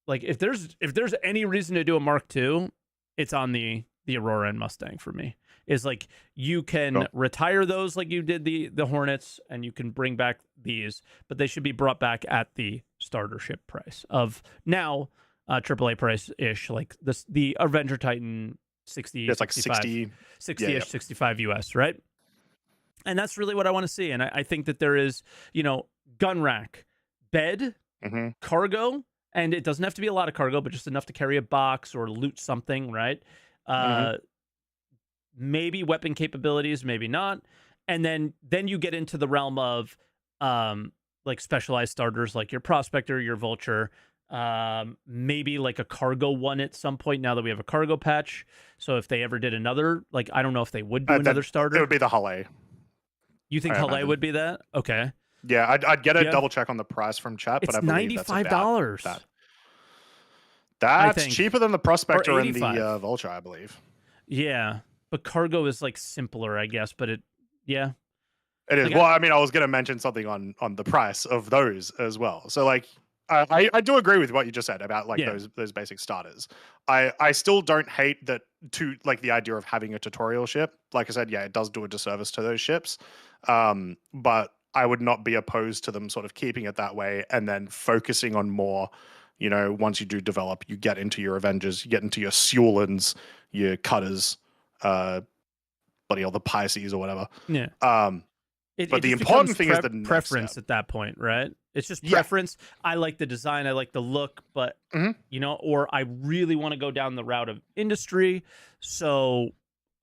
Like if there's any reason to do a Mark II, it's on the Aurora and Mustang for me. Is like you can retire those like you did the Hornets, and you can bring back these, but they should be brought back at the starter ship price of now AAA price ish, like the Avenger Titan 60. It's like 60 ish, 65 US, right? And that's really what I want to see. And I think that there is, you know, gun rack, bed, cargo. And it doesn't have to be a lot of cargo, but just enough to carry a box or loot something, right? Maybe weapon capabilities, maybe not. And then you get into the realm of like specialized starters, like your Prospector, your Vulture, maybe like a cargo one at some point now that we have a cargo patch. So if they ever did another, like, I don't know if they would do another starter. It would be the Halle. You think Halle would be that? Okay. Yeah, I'd get a double check on the price from chat, but I believe that's $95. That's cheaper than the Prospector and $85. the Vulture, I believe. Yeah, but cargo is like simpler, I guess. But it is. Like, well, I mean, I was going to mention something on the price of those as well. So like, I do agree with what you just said about like those basic starters. I still don't hate that like the idea of having a tutorial ship. Like I said, yeah, it does do a disservice to those ships. But I would not be opposed to them sort of keeping it that way and then focusing on more, you know, once you do develop, you get into your Avengers, you get into your Sewlands, your Cutters, bloody hell, the Pisces or whatever. Yeah. But the important thing is the preference at that point, right? It's just preference. I like the design, I like the look, but you know, or I really want to go down the route of industry, so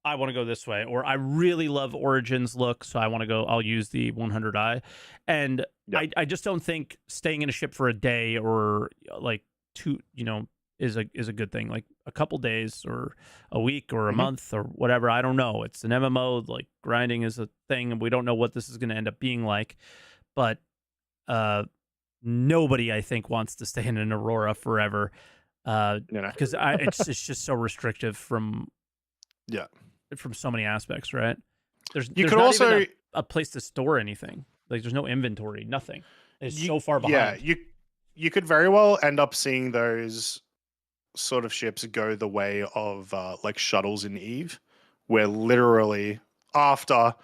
I want to go this way, or I really love Origins look, so I'll use the 100i. And I just don't think staying in a ship for a day or like two, you know, is a good thing. Like a couple days or a week or a month or whatever. I don't know. It's an MMO, like grinding is a thing, and we don't know what this is going to end up being like. But nobody, I think, wants to stay in an Aurora forever. Because it's just so restrictive from so many aspects, right? There's not even a place to store anything. Like there's no inventory, nothing. It's so far behind. Yeah, you could very well end up seeing those sort of ships go the way of like shuttles in Eve, where literally after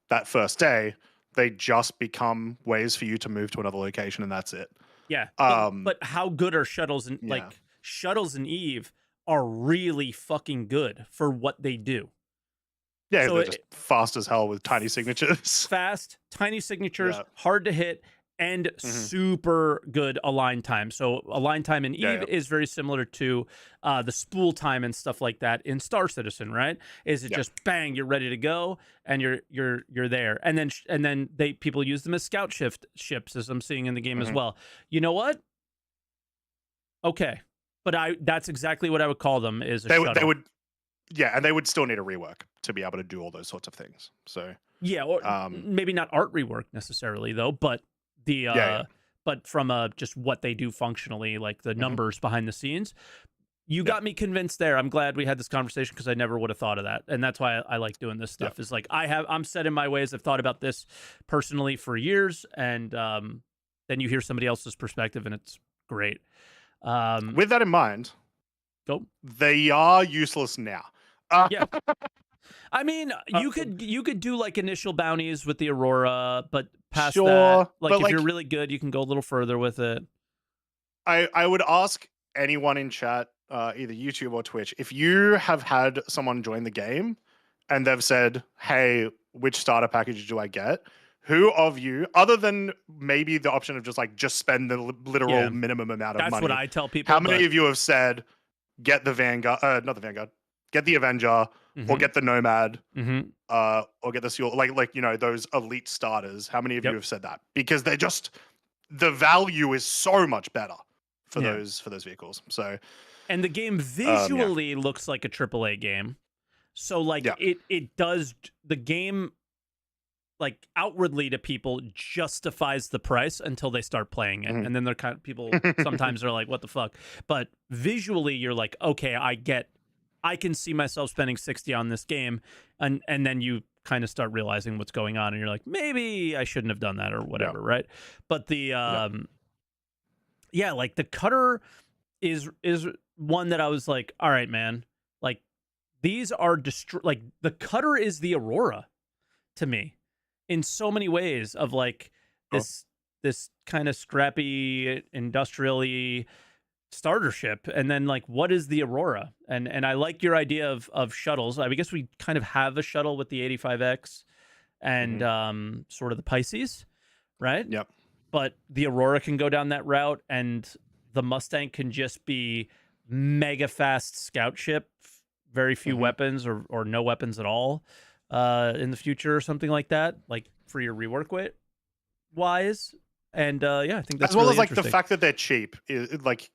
that first day, they just become ways for you to move to another location, and that's it. Yeah, but how good are shuttles? And like shuttles in Eve are really fucking good for what they do. Yeah, so they're just fast as hell with tiny signatures. Fast, tiny signatures, hard to hit, and super good align time. So align time in Eve is very similar to the spool time and stuff like that in Star Citizen, right? Is it just bang, you're ready to go, and you're there, and then people use them as scout ships, as I'm seeing in the game as well. You know what? Okay, but that's exactly what I would call them. Is a shuttle. They would. Yeah, and they would still need a rework to be able to do all those sorts of things. So yeah, or maybe not art rework necessarily though, but but from just what they do functionally, like the numbers behind the scenes. You got me convinced there. I'm glad we had this conversation because I never would have thought of that, and that's why I like doing this stuff. Is like I'm set in my ways. I've thought about this personally for years, and then you hear somebody else's perspective, and it's great. With that in mind, Go. they are useless now. Yeah. I mean, you could do like initial bounties with the Aurora, but past that, Sure, like but if you're like really good, you can go a little further with it. I would ask anyone in chat, either YouTube or Twitch, if you have had someone join the game and they've said, "Hey, which starter package do I get?" Who of you, other than maybe the option of just spend the literal Yeah. minimum amount of That's money, what I tell people. how many of you have said, "Get the Vanguard, not the Vanguard, get the Avenger, or get the Nomad, Mm-hmm. or get the Seal," like those elite starters? How many of you Yep. have said that? Because they're just the value is so much better for Yeah. those vehicles. So And the game visually looks like a AAA game. So like yeah. it does, the game like outwardly to people justifies the price until they start playing it. Mhm. And then they're kind of, people sometimes are like, what the fuck? But visually you're like, okay, I can see myself spending 60 on this game. And then you kind of start realizing what's going on and you're like, maybe I shouldn't have done that or whatever, right? But the yeah, like the cutter is one that I was like, all right, man, like these are like the cutter is the Aurora to me in so many ways of like Cool. this kind of scrappy industrially starter ship, and then like what is the Aurora? And I like your idea of shuttles. I guess we kind of have a shuttle with the 85X and sort of the Pisces, right? Yep. But the Aurora can go down that route, and the Mustang can just be mega fast scout ship, very few weapons or no weapons at all in the future or something like that, like for your rework wise. And yeah, I think that's as well really as like the interesting. fact that they're cheap is like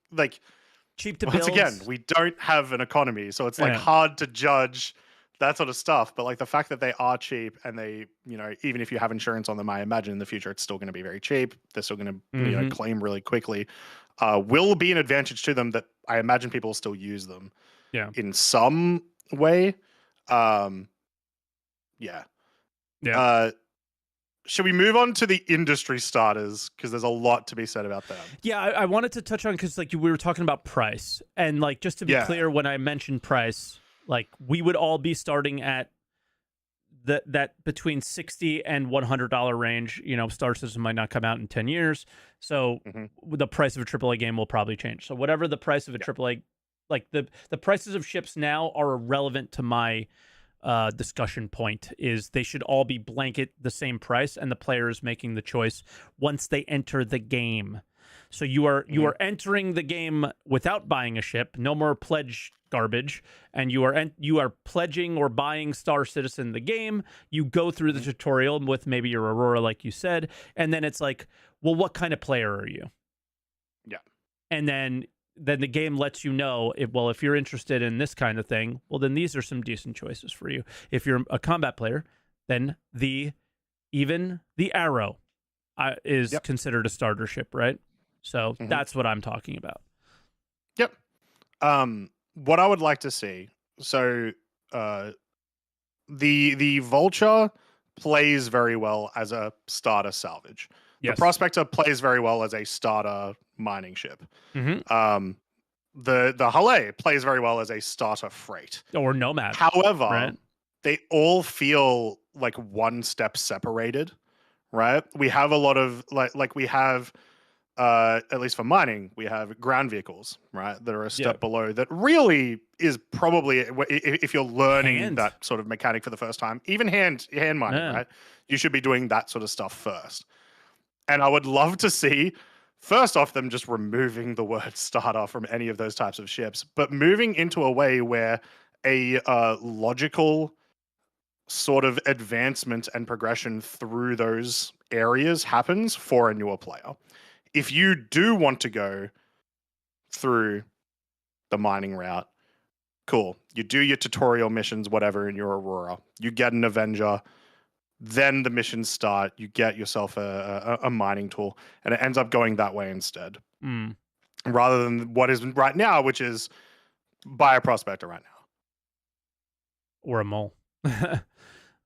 Cheap to once build. again, we don't have an economy, so it's like Yeah. hard to judge that sort of stuff. But like the fact that they are cheap and they, even if you have insurance on them, I imagine in the future it's still going to be very cheap. They're still going to, claim really quickly. Will be an advantage to them that I imagine people will still use them. Yeah. In some way. Yeah. Yeah. Should we move on to the industry starters? Because there's a lot to be said about them. Yeah, I wanted to touch on, because like we were talking about price, and like just to be clear, when I mentioned price, like we would all be starting at that between $60 and $100 range. Star System might not come out in 10 years, so the price of a AAA game will probably change. So whatever the price of a AAA, like the prices of ships now are irrelevant to my discussion point. Is they should all be blanket the same price, and the player is making the choice once they enter the game. So you are entering the game without buying a ship, no more pledge garbage, and you are pledging or buying Star Citizen the game. You go through the tutorial with maybe your Aurora, like you said, and then it's like, well, what kind of player are you? Yeah. And then the game lets you know, if you're interested in this kind of thing, well, then these are some decent choices for you. If you're a combat player, then even the Arrow is considered a starter ship, right? So that's what I'm talking about. Yep. What I would like to see, so the Vulture plays very well as a starter salvage. Yes. The Prospector plays very well as a starter mining ship. The Halle plays very well as a starter freight. Or Nomad. However, right? They all feel like one step separated, right? We have a lot of like we have at least for mining, we have ground vehicles, right? That are a step below. That really is probably, if you're learning that sort of mechanic for the first time, even hand mining, right? You should be doing that sort of stuff first. And I would love to see, first off, them just removing the word starter from any of those types of ships, but moving into a way where a logical sort of advancement and progression through those areas happens for a newer player. If you do want to go through the mining route, cool. You do your tutorial missions, whatever, in your Aurora. You get an Avenger. Then the missions start. You get yourself a mining tool, and it ends up going that way instead. Rather than what is right now, which is buy a Prospector right now. Or a mole.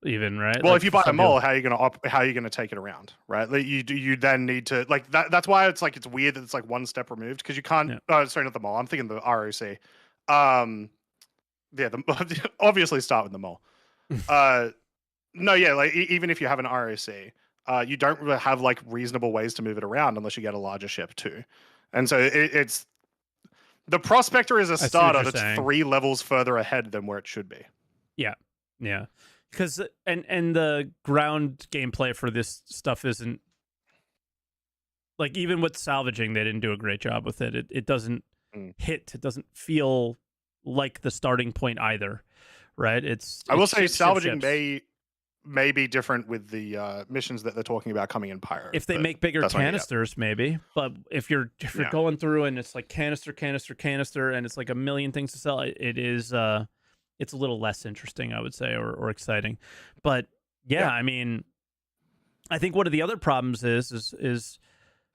even, right? Well, Like if you for buy a some mole, people. how are you gonna take it around, right? Like you then need to like that. That's why it's like it's weird that it's like one step removed because you can't. Yeah. Oh, sorry, not the mole. I'm thinking the ROC. Um, yeah, obviously start with the mole. No, yeah, like even if you have an ROC, you don't really have like reasonable ways to move it around unless you get a larger ship too. And so it's the Prospector is a I see what starter you're that's saying. 3 levels further ahead than where it should be. Yeah. Yeah. Because and the ground gameplay for this stuff isn't like, even with salvaging, they didn't do a great job with it. It doesn't Mm. hit. It doesn't feel like the starting point either, right? It's I will say ships, salvaging ships. may be different with the missions that they're talking about coming in Pyro. If they but make bigger that's not here yet. canisters, maybe. But if you're Yeah. going through and it's like canister, and it's like a million things to sell, it is it's a little less interesting, I would say, or exciting. But yeah, Yeah. I mean, I think one of the other problems is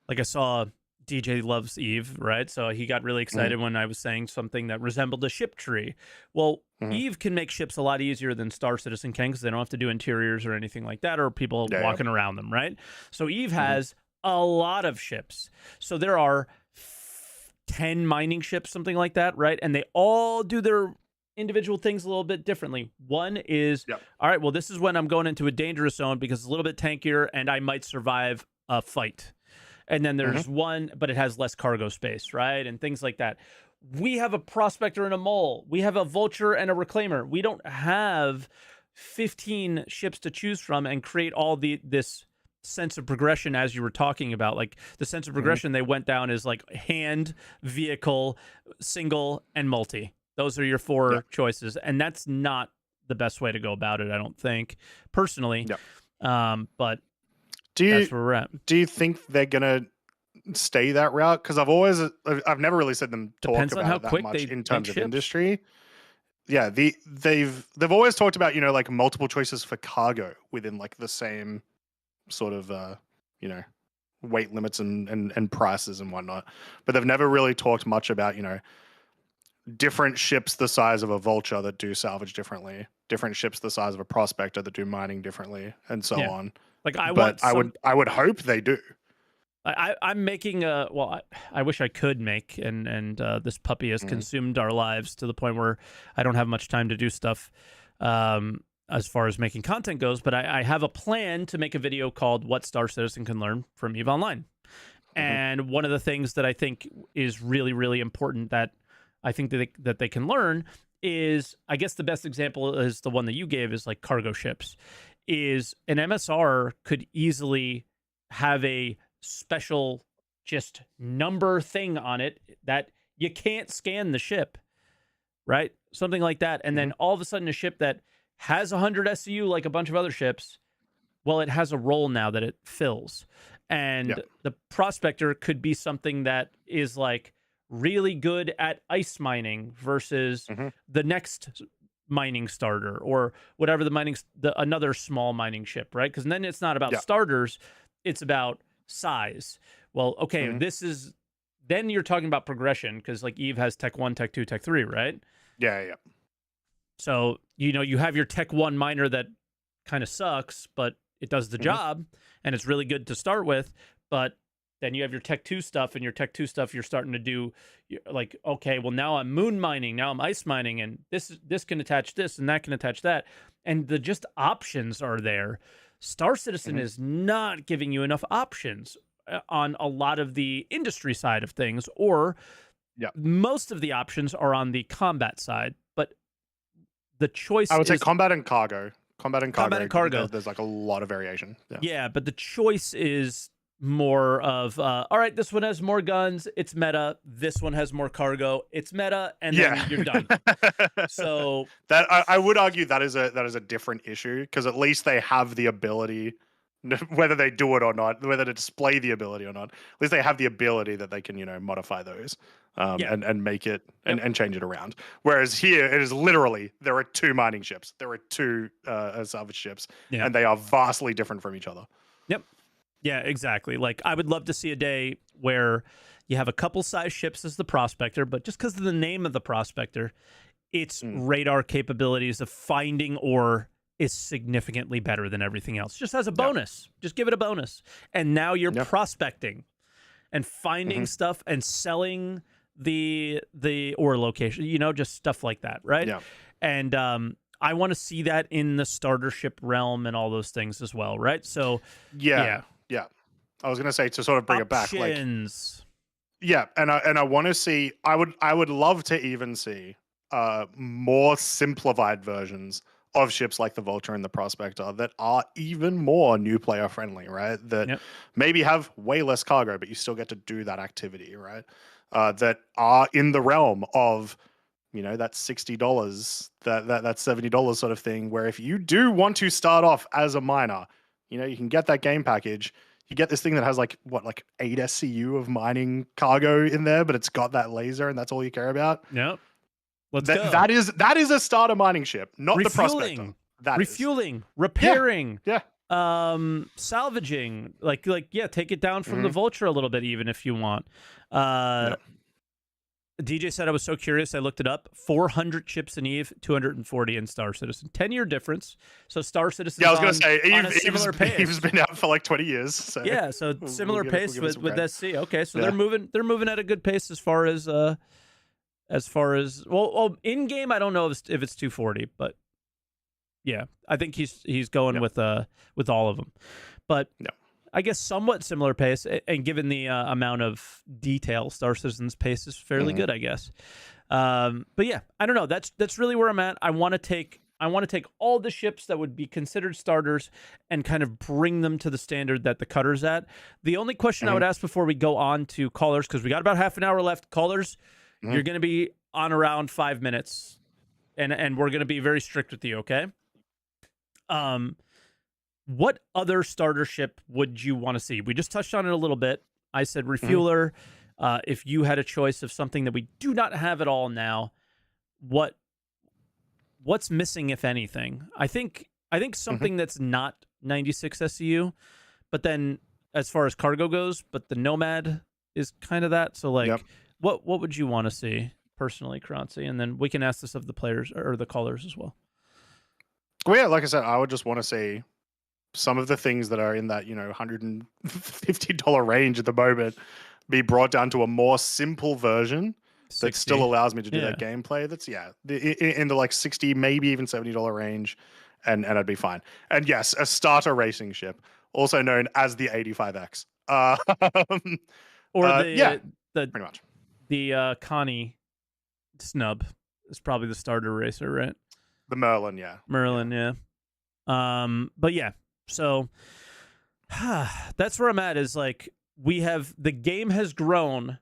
like, I saw DJ loves Eve, right? So he got really excited when I was saying something that resembled a ship tree. Well, Mhm. Eve can make ships a lot easier than Star Citizen can because they don't have to do interiors or anything like that, or people Yeah, walking around them, right? So Eve has a lot of ships. So there are 10 mining ships, something like that, right? And they all do their individual things a little bit differently. One is, Yep. all right, well, this is when I'm going into a dangerous zone because it's a little bit tankier and I might survive a fight. And then there's one, but it has less cargo space, right? And things like that. We have a prospector and a mole. We have a vulture and a reclaimer. We don't have 15 ships to choose from and create all this sense of progression as you were talking about. Like, the sense of progression they went down is like hand, vehicle, single, and multi. Those are your 4 choices. And that's not the best way to go about it, I don't think, personally. But that's where we're at. Do you think they're gonna stay that route? Because I've never really seen them talk Depends on how about it that quick much they in make terms of ships. industry. Yeah, they've always talked about, you know, like multiple choices for cargo within like the same sort of you know, weight limits and prices and whatnot. But they've never really talked much about, you know, different ships the size of a vulture that do salvage differently, different ships the size of a prospector that do mining differently, and so on. Like, I would hope they do. I'm making a, well, I wish I could make, and this puppy has consumed our lives to the point where I don't have much time to do stuff as far as making content goes, but I have a plan to make a video called What Star Citizen Can Learn from EVE Online. And one of the things that I think is really, really important that I think that they can learn is, I guess the best example is the one that you gave, is like cargo ships. Is an MSR could easily have a special just number thing on it that you can't scan the ship, right? Something like that. And then all of a sudden a ship that has 100 SCU like a bunch of other ships, well, it has a role now that it fills. And the prospector could be something that is like really good at ice mining versus the next mining starter or whatever another small mining ship, right? Because then it's not about starters, it's about size. Well, okay, then you're talking about progression, because like Eve has Tech 1, Tech 2, Tech 3, right? Yeah. So, you know, you have your Tech 1 miner that kind of sucks, but it does the job, and it's really good to start with. But then you have your Tech 2 stuff, and your Tech 2 stuff you're starting to do, like, okay, well, now I'm moon mining, now I'm ice mining, and this can attach this, and that can attach that. And the just options are there. Star Citizen is not giving you enough options on a lot of the industry side of things, or most of the options are on the combat side. But the choice, I would say combat and cargo. Combat and cargo. There's like a lot of variation. Yeah, but the choice is more of, all right, this one has more guns, it's meta. This one has more cargo, it's meta, and then you're done. So that I would argue that is a different issue, because at least they have the ability, whether they do it or not, whether to display the ability or not, at least they have the ability that they can, you know, modify those and make it and change it around. Whereas here it is literally, there are 2 mining ships, there are 2 salvage ships, and they are vastly different from each other. Yeah, exactly. Like, I would love to see a day where you have a couple size ships as the prospector, but just because of the name of the prospector, its radar capabilities of finding ore is significantly better than everything else. Just as a bonus. Just give it a bonus. And now you're prospecting and finding stuff and selling the ore location, just stuff like that, right? Yeah. And I want to see that in the starter ship realm and all those things as well, right? So yeah. I was gonna say, to sort of bring it back, like, yeah, and I want to see. I would love to even see more simplified versions of ships like the Vulture and the Prospector that are even more new player friendly, right? That maybe have way less cargo, but you still get to do that activity, right? That are in the realm of, that $60, that $70 sort of thing, where if you do want to start off as a miner, you can get that game package. You get this thing that has like 8 SCU of mining cargo in there, but it's got that laser and that's all you care about. Yep. Let's go. That is a starter mining ship, not the Prospector. Refueling, repairing, salvaging, take it down from the Vulture a little bit, even if you want. DJ said, I was so curious, I looked it up. 400 chips in Eve, 240 in Star Citizen. 10-year difference. So Star Citizen. Yeah, I was going to say, Eve's been out for like 20 years. So yeah, so similar pace with SC. Okay, so they're moving at a good pace as far as well, in game I don't know if it's 240, but yeah, I think he's going with all of them. But I guess somewhat similar pace, and given the amount of detail, Star Citizen's pace is fairly good, I guess. But yeah, I don't know. That's really where I'm at. I want to take all the ships that would be considered starters and kind of bring them to the standard that the cutter's at. The only question I would ask before we go on to callers, because we got about half an hour left. Callers, you're going to be on around 5 minutes, and we're going to be very strict with you, okay? What other starter ship would you want to see? We just touched on it a little bit. I said refueler. If you had a choice of something that we do not have at all now, what's missing, if anything? I think something that's not 96 SCU, but then as far as cargo goes, but the Nomad is kind of that. So what would you want to see personally, Croncy? And then we can ask this of the players or the callers as well. Well, yeah, like I said, I would just want to see some of the things that are in that, $150 range at the moment be brought down to a more simple version 60. That still allows me to do that gameplay. That's in the like 60, maybe even $70 range, and I'd be fine. And yes, a starter racing ship, also known as the 85X. Or pretty much. The Connie snub is probably the starter racer, right? The Merlin, yeah. But yeah, so that's where I'm at, is like the game has grown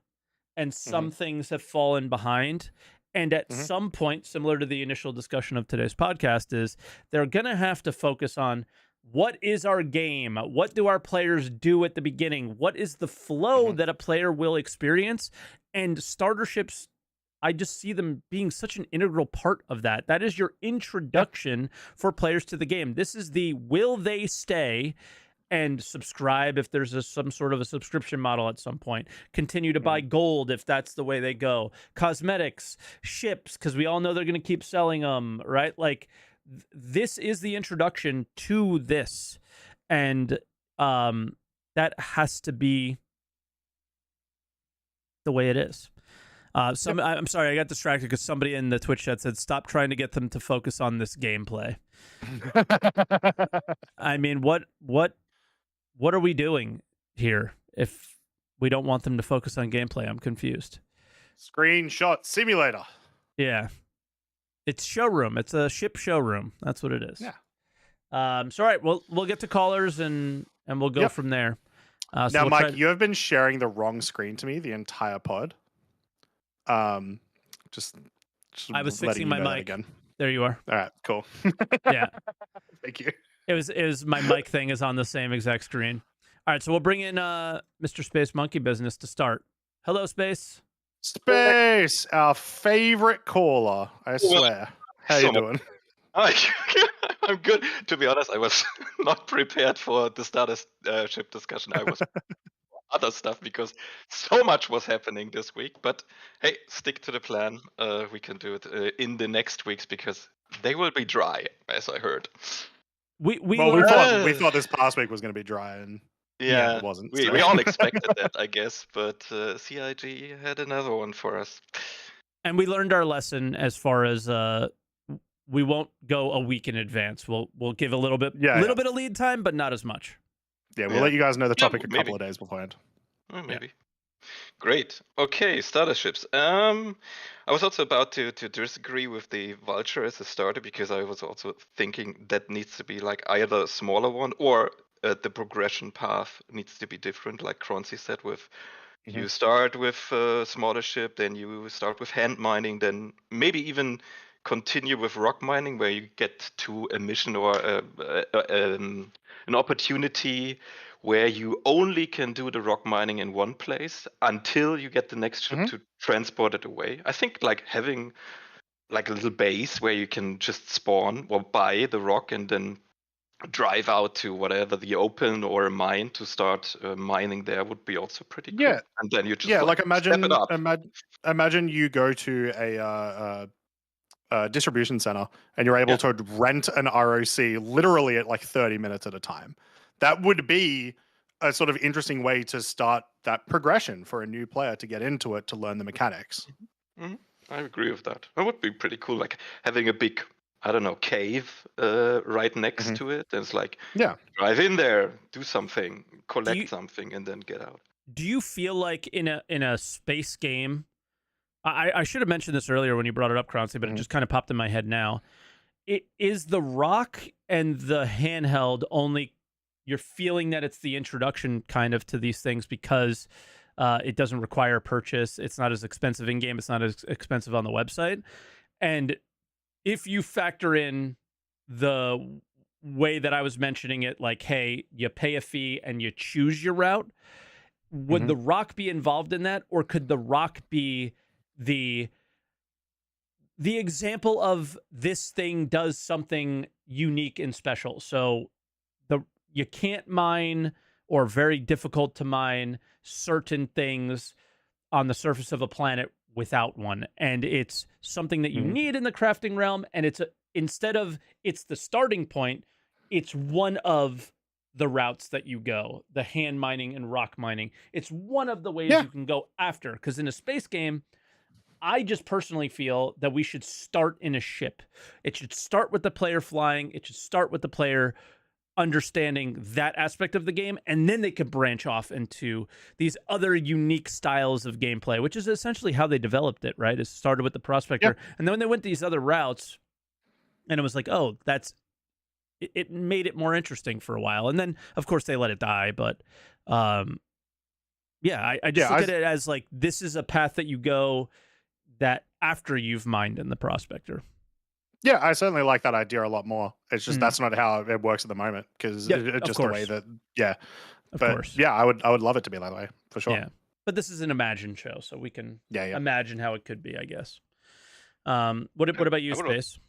and some things have fallen behind. And at some point, similar to the initial discussion of today's podcast, is they're going to have to focus on what is our game? What do our players do at the beginning? What is the flow that a player will experience? And starter ships, I just see them being such an integral part of that. That is your introduction for players to the game. This is the will they stay and subscribe if there's some sort of a subscription model at some point. Continue to buy gold if that's the way they go. Cosmetics, ships, because we all know they're going to keep selling them, right? Like, this is the introduction to this. And that has to be the way it is. I'm sorry, I got distracted because somebody in the Twitch chat said, stop trying to get them to focus on this gameplay. I mean, what are we doing here if we don't want them to focus on gameplay? I'm confused. Screenshot simulator. Yeah. It's showroom. It's a ship showroom. That's what it is. Yeah. So, all right, we'll get to callers and we'll go from there. Now, Mike, you have been sharing the wrong screen to me the entire pod. Just I was fixing my mic again. There you are. All right, cool. Yeah. Thank you. It was my mic thing is on the same exact screen. All right, so we'll bring in Mr. Space Monkey Business to start. Hello, Space. Space, our favorite caller, I swear. How you doing? I'm good. To be honest, I was not prepared for the starter ship discussion. I was other stuff because so much was happening this week. But hey, stick to the plan. We can do it in the next weeks because they will be dry, as I heard. We Well, we learned, thought this past week was going to be dry, and Yeah, it wasn't. we So. all expected that, I guess, but CIG had another one for us. and we learned our lesson as far as we won't go a week in advance. We'll give a little bit Yeah. bit of lead time, but not as much. Yeah, we'll Yeah. let you guys know the Yeah, topic a maybe. couple of days beforehand. Oh, maybe. Great. Okay, starter ships. I was also about to disagree with the Vulture as a starter because I was also thinking that needs to be like either a smaller one or the progression path needs to be different, like Croncy said. With you start with a smaller ship, then you start with hand mining, then maybe even continue with rock mining, where you get to a mission or an opportunity where you only can do the rock mining in one place until you get the next ship to transport it away. I think like having like a little base where you can just spawn or buy the rock and then drive out to whatever the open or a mine to start mining there would be also pretty cool. Yeah. And then you just Yeah, like step it up. imagine you go to a distribution center and you're able to rent an ROC literally at like 30 minutes at a time. That would be a sort of interesting way to start that progression for a new player to get into it, to learn the mechanics. I agree with that. That would be pretty cool, like having a big, I don't know, cave right next to it. And it's like, drive in there, do something, collect something, and then get out. Do you feel like in a space game? I should have mentioned this earlier when you brought it up, Croncy, but it just kind of popped in my head now. It is the rock and the handheld only. You're feeling that it's the introduction kind of to these things because it doesn't require purchase. It's not as expensive in game. It's not as expensive on the website. And if you factor in the way that I was mentioning it, like, hey, you pay a fee and you choose your route, would the rock be involved in that, or could the rock be the example of this thing does something unique and special? So you can't mine, or very difficult to mine, certain things on the surface of a planet without one, and it's something that you need in the crafting realm, and instead of it's the starting point, it's one of the routes that you go, the hand mining and rock mining. It's one of the ways you can go after, because in a space game, I just personally feel that we should start in a ship. It should start with the player flying. It should start with the player understanding that aspect of the game, and then they could branch off into these other unique styles of gameplay, which is essentially how they developed it, right? It started with the Prospector, and then when they went these other routes, and it was like, oh, it made it more interesting for a while, and then of course they let it die. But I just look at it as like, this is a path that you go that after you've mined in the Prospector. Yeah, I certainly like that idea a lot more. It's just that's not how it works at the moment, because it's just the way that Of course. Yeah, I would love it to be that way for sure. Yeah, but this is an Imagine show, so we can imagine how it could be, I guess. What about you, Space?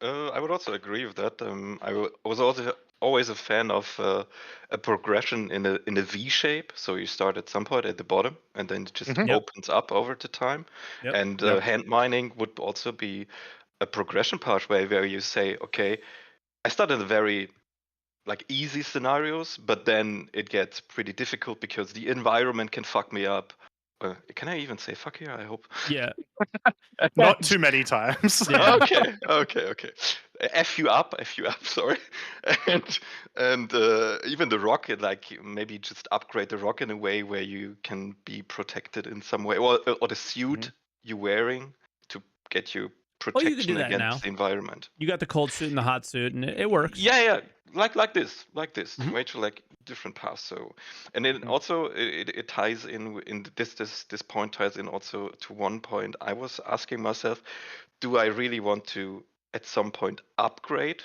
I would also agree with that. I was also always a fan of a progression in a V shape. So you start at some point at the bottom, and then it just opens up over the time. And hand mining would also be a progression pathway where you say, okay, I started a very like easy scenarios, but then it gets pretty difficult because the environment can fuck me up. Can I even say fuck here? I hope. Yeah. Not too many times. Okay. F you up. Sorry. And even the rocket, like maybe just upgrade the rocket in a way where you can be protected in some way, or the suit you're wearing to get you protection you can do that against now. the environment. You got the cold suit and the hot suit, and it works. Yeah, like this, way to like different paths. So, and then also it ties in this point ties in also to one point. I was asking myself, do I really want to at some point upgrade,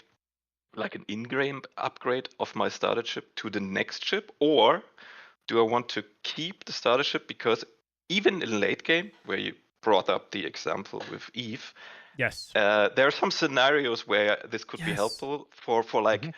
like an in-game upgrade of my starter ship to the next ship, or do I want to keep the starter ship? Because even in late game, where you brought up the example with Eve, yes, there are some scenarios where this could be helpful for like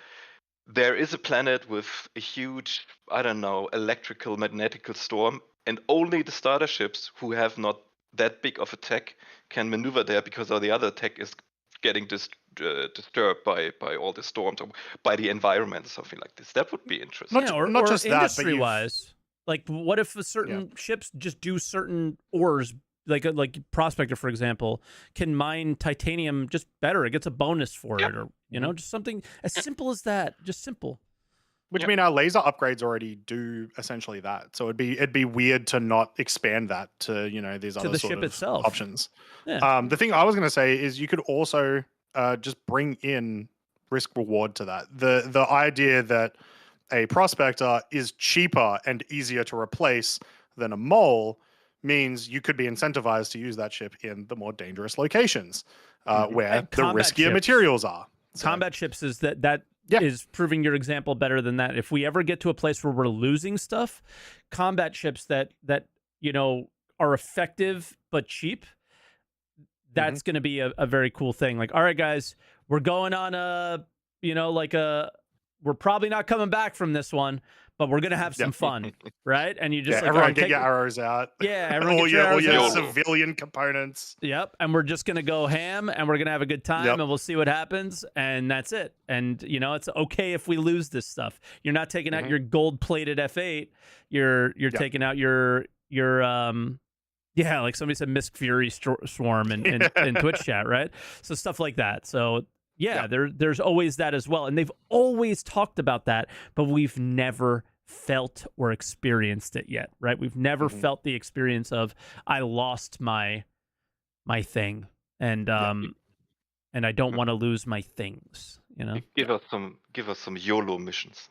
there is a planet with a huge, I don't know, electrical magnetical storm, and only the starter ships who have not that big of a tech can maneuver there because all the other tech is getting disturbed by all the storms or by the environment or something like this. That would be interesting. Not, Yeah, or, not or just that, but industry you've, wise, like what if a certain ships just do certain ores, like Prospector, for example, can mine titanium just better. It gets a bonus for Yeah. it, or just something as simple as that. Just simple. which Yep. mean our laser upgrades already do essentially that. So it'd be weird to not expand that to these To other the sort ship of itself. options. Yeah. The thing I was going to say is you could also just bring in risk reward to that. The idea that a prospector is cheaper and easier to replace than a mole means you could be incentivized to use that ship in the more dangerous locations where And the combat riskier ships. materials are. So, Combat ships is that Yeah. is proving your example better than that. If we ever get to a place where we're losing stuff, combat ships that are effective but cheap, that's going to be a very cool thing. Like, all right, guys, we're going on we're probably not coming back from this one, but we're going to have some fun, right? And you just like, everyone all right, get your arrows out. Yeah, everyone all get your all arrows your out. civilian components. Yep, and we're just gonna go ham, and we're gonna have a good time, Yep. and we'll see what happens, and that's it. And it's okay if we lose this stuff. You're not taking out your gold-plated F8. You're taking out your like somebody said, Misk Fury Swarm in Twitch chat, right? So stuff like that. So yeah, there's always that as well, and they've always talked about that, but we've never felt or experienced it yet, right? We've never felt the experience of I lost my thing, and I don't want to lose my things. Give us some YOLO missions.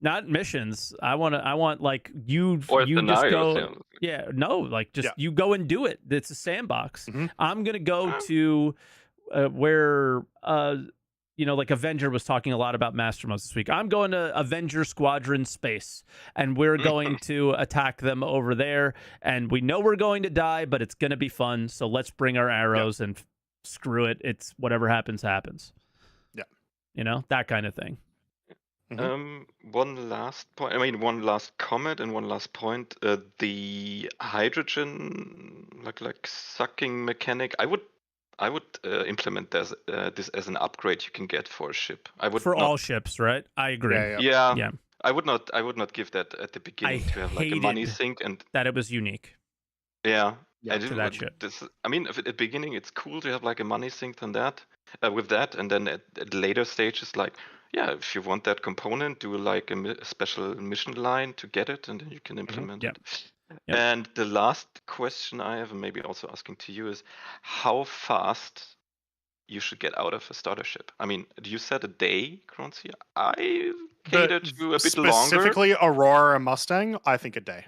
Not missions. I want like you Or just scenarios, go. Yeah, no, like just you go and do it. It's a sandbox. I'm gonna go to where like Avenger was talking a lot about Master Modes this week. I'm going to Avenger Squadron Space, and we're going to attack them over there. And we know we're going to die, but it's going to be fun. So let's bring our arrows and screw it. It's whatever happens, happens. Yeah. That kind of thing. One last point. One last comment and one last point. The hydrogen, like sucking mechanic. I would implement this as an upgrade you can get for a ship. I would for all ships, right? I agree. Yeah. I would not give that at the beginning to have like a money sink and that it was unique. Yeah. To that ship. At the beginning it's cool to have like a money sink on that with that, and then at later stages, like if you want that component, do like a special mission line to get it, and then you can implement it. Yep. And the last question I have, and maybe also asking to you, is how fast you should get out of a starter ship. You said a day, Croncy. I catered to a bit longer. Specifically, Aurora and Mustang, I think a day.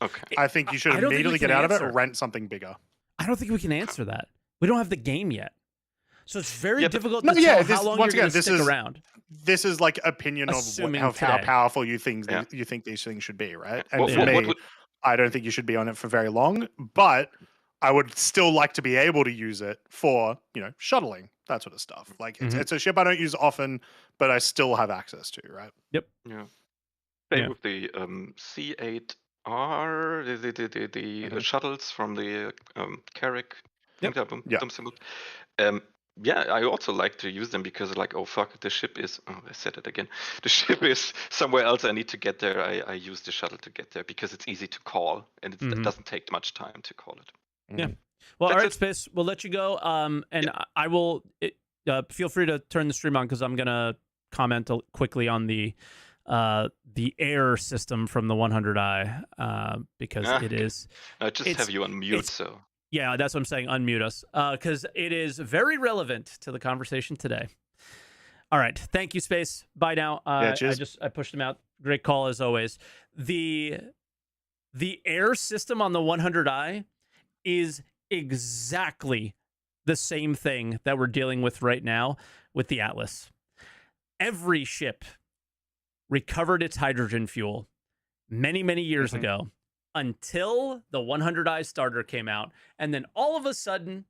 Okay. I think you should immediately get out of it or rent something bigger. I don't think we can answer that. We don't have the game yet. So it's very difficult to tell how long you're going to stick around. This is like opinion of how powerful you think these things should be, right? And for me, I don't think you should be on it for very long, but I would still like to be able to use it for, shuttling, that sort of stuff. Like it's a ship I don't use often, but I still have access to, right? Yep. Yeah. Same with the C8R, the shuttles from the Carrick. I also like to use them because like, oh fuck, the ship is, I said it again, the ship is somewhere else, I need to get there. I use the shuttle to get there because it's easy to call, and it doesn't take much time to call it. Yeah. Well, all right, Space, we'll let you go. And I will, feel free to turn the stream on because I'm going to comment quickly on the air system from the 100i because it is... I just have you on mute, so... Yeah, that's what I'm saying. Unmute us because it is very relevant to the conversation today. All right. Thank you, Space. Bye now. Cheers. I pushed him out. Great call as always. The air system on the 100i is exactly the same thing that we're dealing with right now with the Atlas. Every ship recovered its hydrogen fuel many, many years ago. Until the 100i starter came out. And then all of a sudden,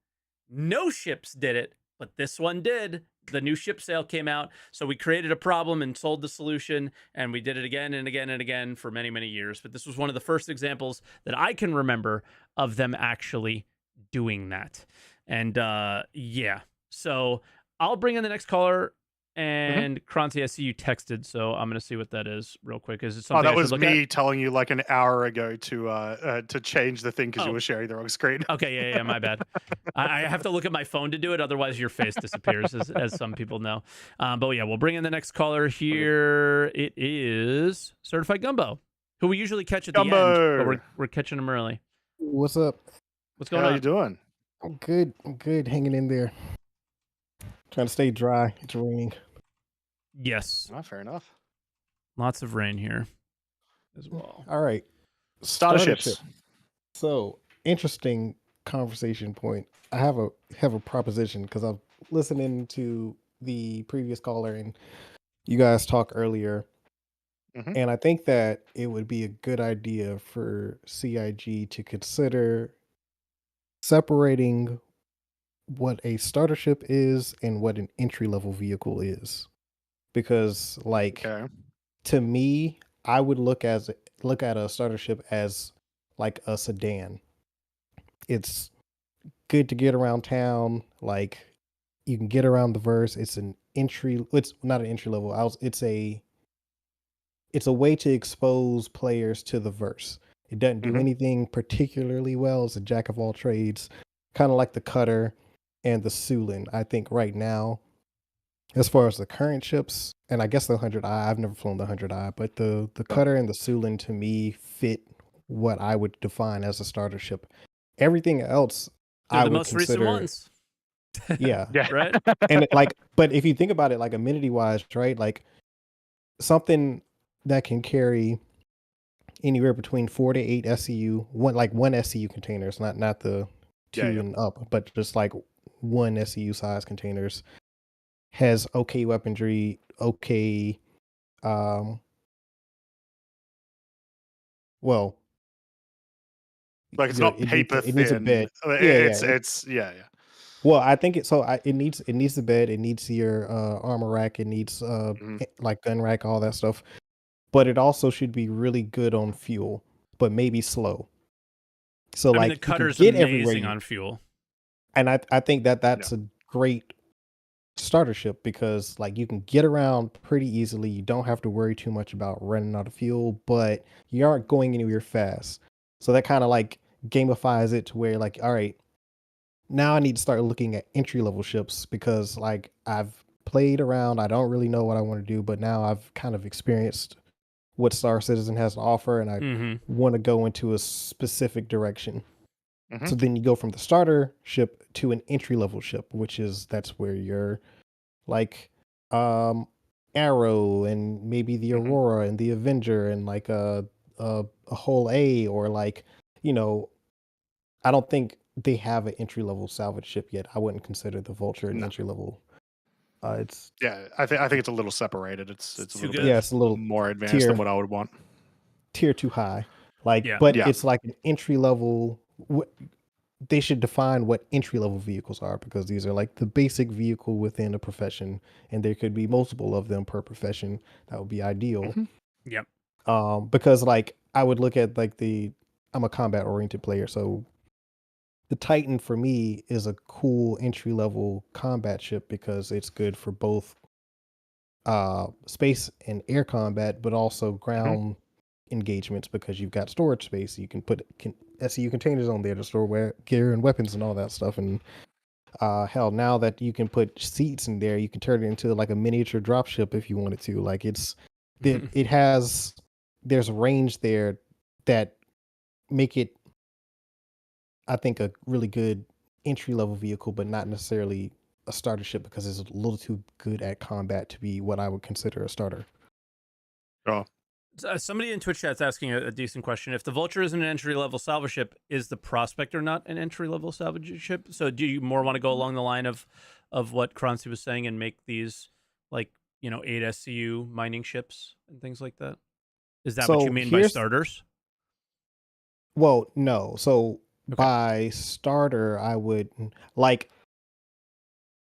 no ships did it, but this one did. The new ship sale came out. So we created a problem and sold the solution. And we did it again and again and again for many, many years. But this was one of the first examples that I can remember of them actually doing that. And So I'll bring in the next caller. And Croncy, I see you texted, so I'm gonna see what that is real quick. Is it something that I should was look me at? telling you like an hour ago to change the thing because you Oh. were sharing the wrong screen. Okay, yeah, my bad. I have to look at my phone to do it, otherwise your face disappears, as some people know. But yeah, we'll bring in the next caller here. It is Certified Gumbo, who we usually catch at the end, but Gumbo, we're catching him early. What's up? What's going how on? you doing? I'm good. I'm good. Hanging in there. Trying to stay dry. It's raining. Yes, Oh, fair enough. lots of rain here as well. All right. Starships. So interesting conversation point. I have a proposition because I'm listening to the previous caller and you guys talk earlier. Mhm. And I think that it would be a good idea for CIG to consider separating what a starter ship is and what an entry level vehicle is. Because like Okay. to me, I would look at a starter ship as like a sedan. It's good to get around town. Like you can get around the verse. It's not an entry level. It's a way to expose players to the verse. It doesn't do Mhm. anything particularly well. It's a jack of all trades, kind of like the Cutter and the Sulin. I think right now, as far as the current ships, and I guess the 100i, I've never flown the 100i, but the Cutter and the Sulin to me fit what I would define as a starter ship. Everything else, They're I the would most recent consider, ones. yeah. Yeah. Right? And like, but if you think about it, like amenity wise, right? Like something that can carry anywhere between 4 to 8 SCU, one SCU containers, not the two Yeah. and up, but just like one SCU size containers, has okay weaponry, okay, well, Like it's not it paper needs a thin. bed. It's yeah. Well, I think it needs the bed, it needs your armor rack, it needs Mhm. like gun rack, all that stuff. But it also should be really good on fuel, but maybe slow. So I mean, the like you can Cutter's get everywhere amazing on fuel. and I think that that's a great starter ship because like you can get around pretty easily. You don't have to worry too much about running out of fuel, but you aren't going anywhere fast. So that kind of like gamifies it to where like, all right, now I need to start looking at entry level ships because like I've played around. I don't really know what I want to do, but now I've kind of experienced what Star Citizen has to offer and I want to go into a specific direction. Mhm. So then you go from the starter ship to an entry level ship, that's where you're like Arrow and maybe the Mhm. Aurora and the Avenger and like a whole A or like, you know, I don't think they have an entry level salvage ship yet. I wouldn't consider the Vulture an No. entry level. It's Yeah, I think it's a little separated. It's a too little good. bit yeah, it's a little more advanced tier than what I would want. tier too high. Like, Yeah. but Yeah. it's like an entry level. They should define what entry level vehicles are because these are like the basic vehicle within a profession, and there could be multiple of them per profession. That would be ideal. Mhm. Yep. Because like I would look at like I'm a combat oriented player, so the Titan for me is a cool entry level combat ship because it's good for both space and air combat, but also ground engagements because you've got storage space. You can put SCU containers on there to store gear and weapons and all that stuff. And hell, now that you can put seats in there, you can turn it into like a miniature dropship if you wanted to. Like there's range there that make it, I think, a really good entry level vehicle, but not necessarily a starter ship because it's a little too good at combat to be what I would consider a starter. Oh, Somebody in Twitch chat's asking a decent question. If the Vulture isn't an entry level salvage ship, is the Prospector not an entry level salvage ship? So do you more want to go along the line of what Croncy was saying and make these like 8 SCU mining ships and things like that? Is that what you So mean by starters? Well, no. So Okay. by starter, I would like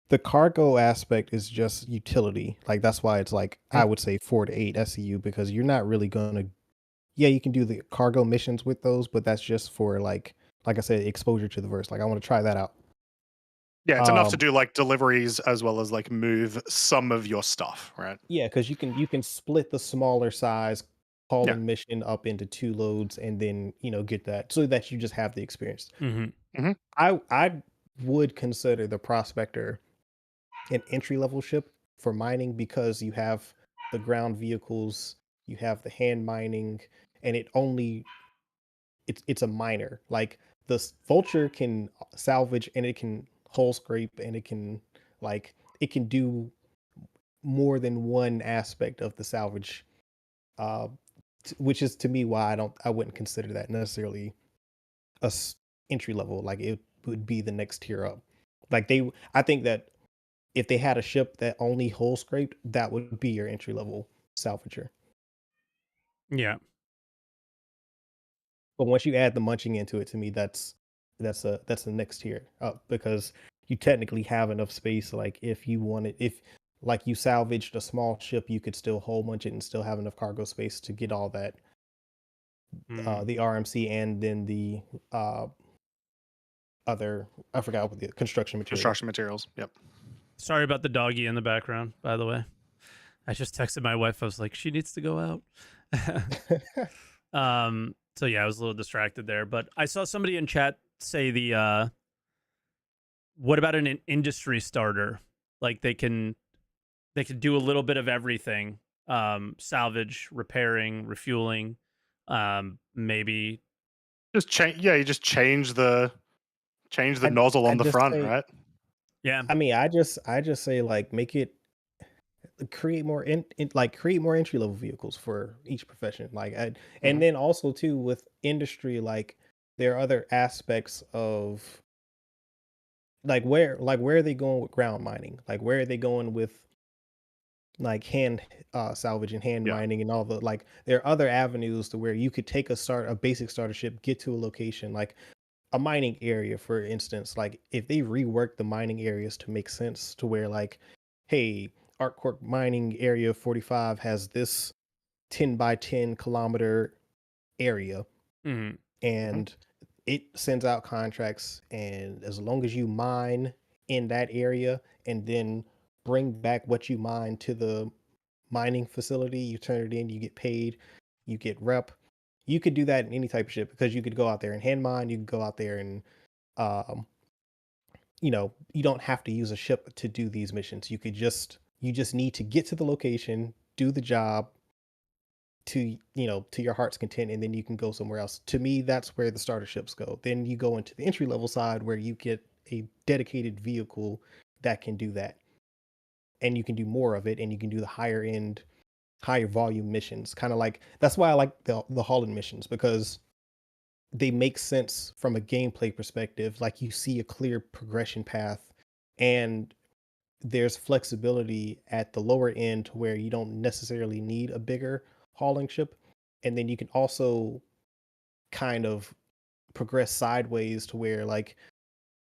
the cargo aspect is just utility. Like that's why it's like I would say 4 to 8 SCU because you're not really gonna. Yeah, you can do the cargo missions with those, but that's just for like I said, exposure to the verse. Like I want to try that out. Yeah, it's enough to Um, do like deliveries as well as like move some of your stuff, right? yeah, because you can split the smaller size Yeah. hauling mission up into 2 loads and then, get that so that you just have the experience. Mm-hmm. I would consider the Prospector an entry-level ship for mining because you have the ground vehicles, you have the hand mining, and it's a miner. Like Vulture can salvage and it can hull scrape and it can do more than one aspect of the salvage, uh, which is to me why I wouldn't consider that necessarily entry level. Like it would be the next tier up. I think that if they had a ship that only hull scraped, that would be your entry level salvager. Yeah. But once you add the munching into it, to me, that's the next tier up because you technically have enough space. Like if like you salvaged a small ship, you could still hull munch it and still have enough cargo space to get all that, the RMC and then the other, I forgot what the construction material. Construction materials. Yep. Sorry about the doggy in the background, by the way. I just texted my wife. I was like, she needs to go out. So yeah, I was a little distracted there, but I saw somebody in chat say what about an industry starter? Like they can do a little bit of everything. Salvage, repairing, refueling, maybe Just change. Yeah, you just change the nozzle I on the just front, say, right? yeah. I mean, I just say like make it create more create more entry level vehicles for each profession. And then also too with industry, like there are other aspects of where are they going with ground mining? Like where are they going with like hand salvage and hand Yeah. mining and all the there are other avenues to where you could take a basic starter ship, get to a location like a mining area, for instance. Like if they rework the mining areas to make sense to where like, hey, Artcorp mining area 45 has this 10 by 10 kilometer area, and it sends out contracts, and as long as you mine in that area and then bring back what you mine to the mining facility, you turn it in, you get paid, you get rep. You could do that in any type of ship because you could go out there and hand mine, you can go out there and um you don't have to use a ship to do these missions. You just need to get to the location, do the job to to your heart's content, and then you can go somewhere else. To me, that's where the starter ships go. Then you go into the entry level side where you get a dedicated vehicle that can do that, and you can do more of it, and you can do the higher end, higher volume missions. Kind of like that's why I like the Holland missions, because they make sense from a gameplay perspective. Like you see a clear progression path, and there's flexibility at the lower end to where you don't necessarily need a bigger hauling ship. And then you can also kind of progress sideways to where like,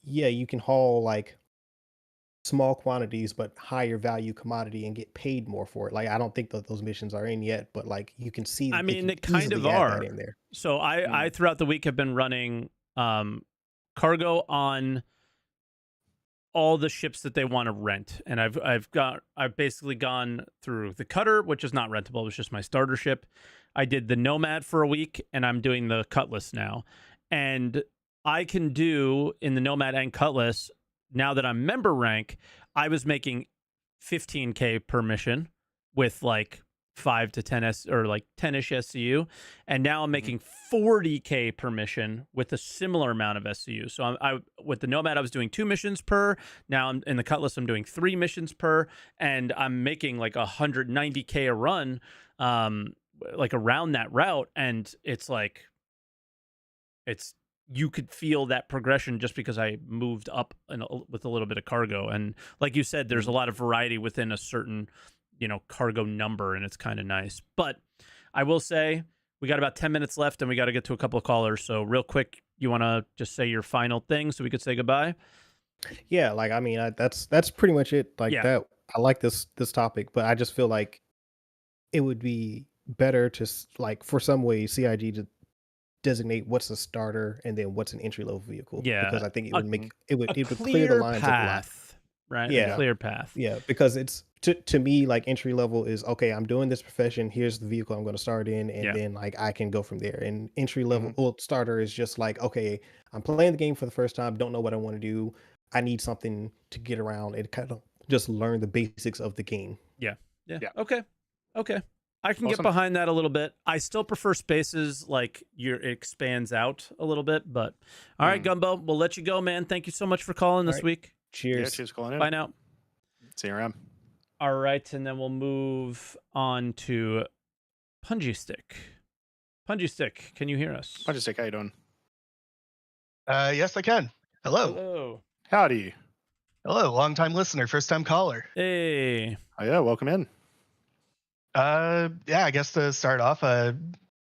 yeah, you can haul like small quantities but higher value commodity and get paid more for it. Like I don't think that those missions are in yet, but like you can see that I mean, they they can kind of easily add are. that in there. So I throughout the week have been running cargo on all the ships that they want to rent, and I've basically gone through the Cutter, which is not rentable, it was just my starter ship. I did the Nomad for a week, and I'm doing the Cutlass now. And I can do in the Nomad and Cutlass, now that I'm member rank, I was making 15K per mission with like 5 to 10 or like 10ish SCU, and now I'm making 40K per mission with a similar amount of SCU. So I with the Nomad I was doing 2 missions per. Now I'm in the Cutlass, I'm doing 3 missions per, and I'm making like 190K a run, like around that route. And it's like you could feel that progression just because I moved up with a little bit of cargo. And like you said, there's a lot of variety within a certain cargo number, and it's kind of nice. But I will say we got about 10 minutes left, and we got to get to a couple of callers. So real quick, you want to just say your final thing so we could say goodbye? Yeah, like I mean, that's pretty much it. Like that, I like this topic, but I just feel like it would be better to like for some way CIG designate what's a starter and then what's an entry level vehicle. Yeah, Because I think it a- would make a it would clear the clear lines up a lot. path, right? A Yeah. clear path. Yeah, because it's to me like entry level is okay. I'm doing this profession. Here's the vehicle I'm going to start in, and Yeah. then like I can go from there. And entry level well, starter is just like okay, I'm playing the game for the first time. Don't know what I want to do. I need something to get around and kind of just learn the basics of the game. Yeah. Yeah. Okay. I can get Awesome. behind that a little bit. I still prefer spaces like it expands out a little bit, but all right, Gumbo, we'll let you go, man. Thank you so much for calling this right. week. Cheers. Yeah, cheers for calling in. Bye now. See you around. All right, and then we'll move on to Punji Stick. Punji Stick, can you hear us? Punji Stick, how you doing? Yes, I can. Hello. Hello. Howdy. Hello, long time listener, first time caller. Hey. Oh yeah, welcome in. Yeah, I guess to start off,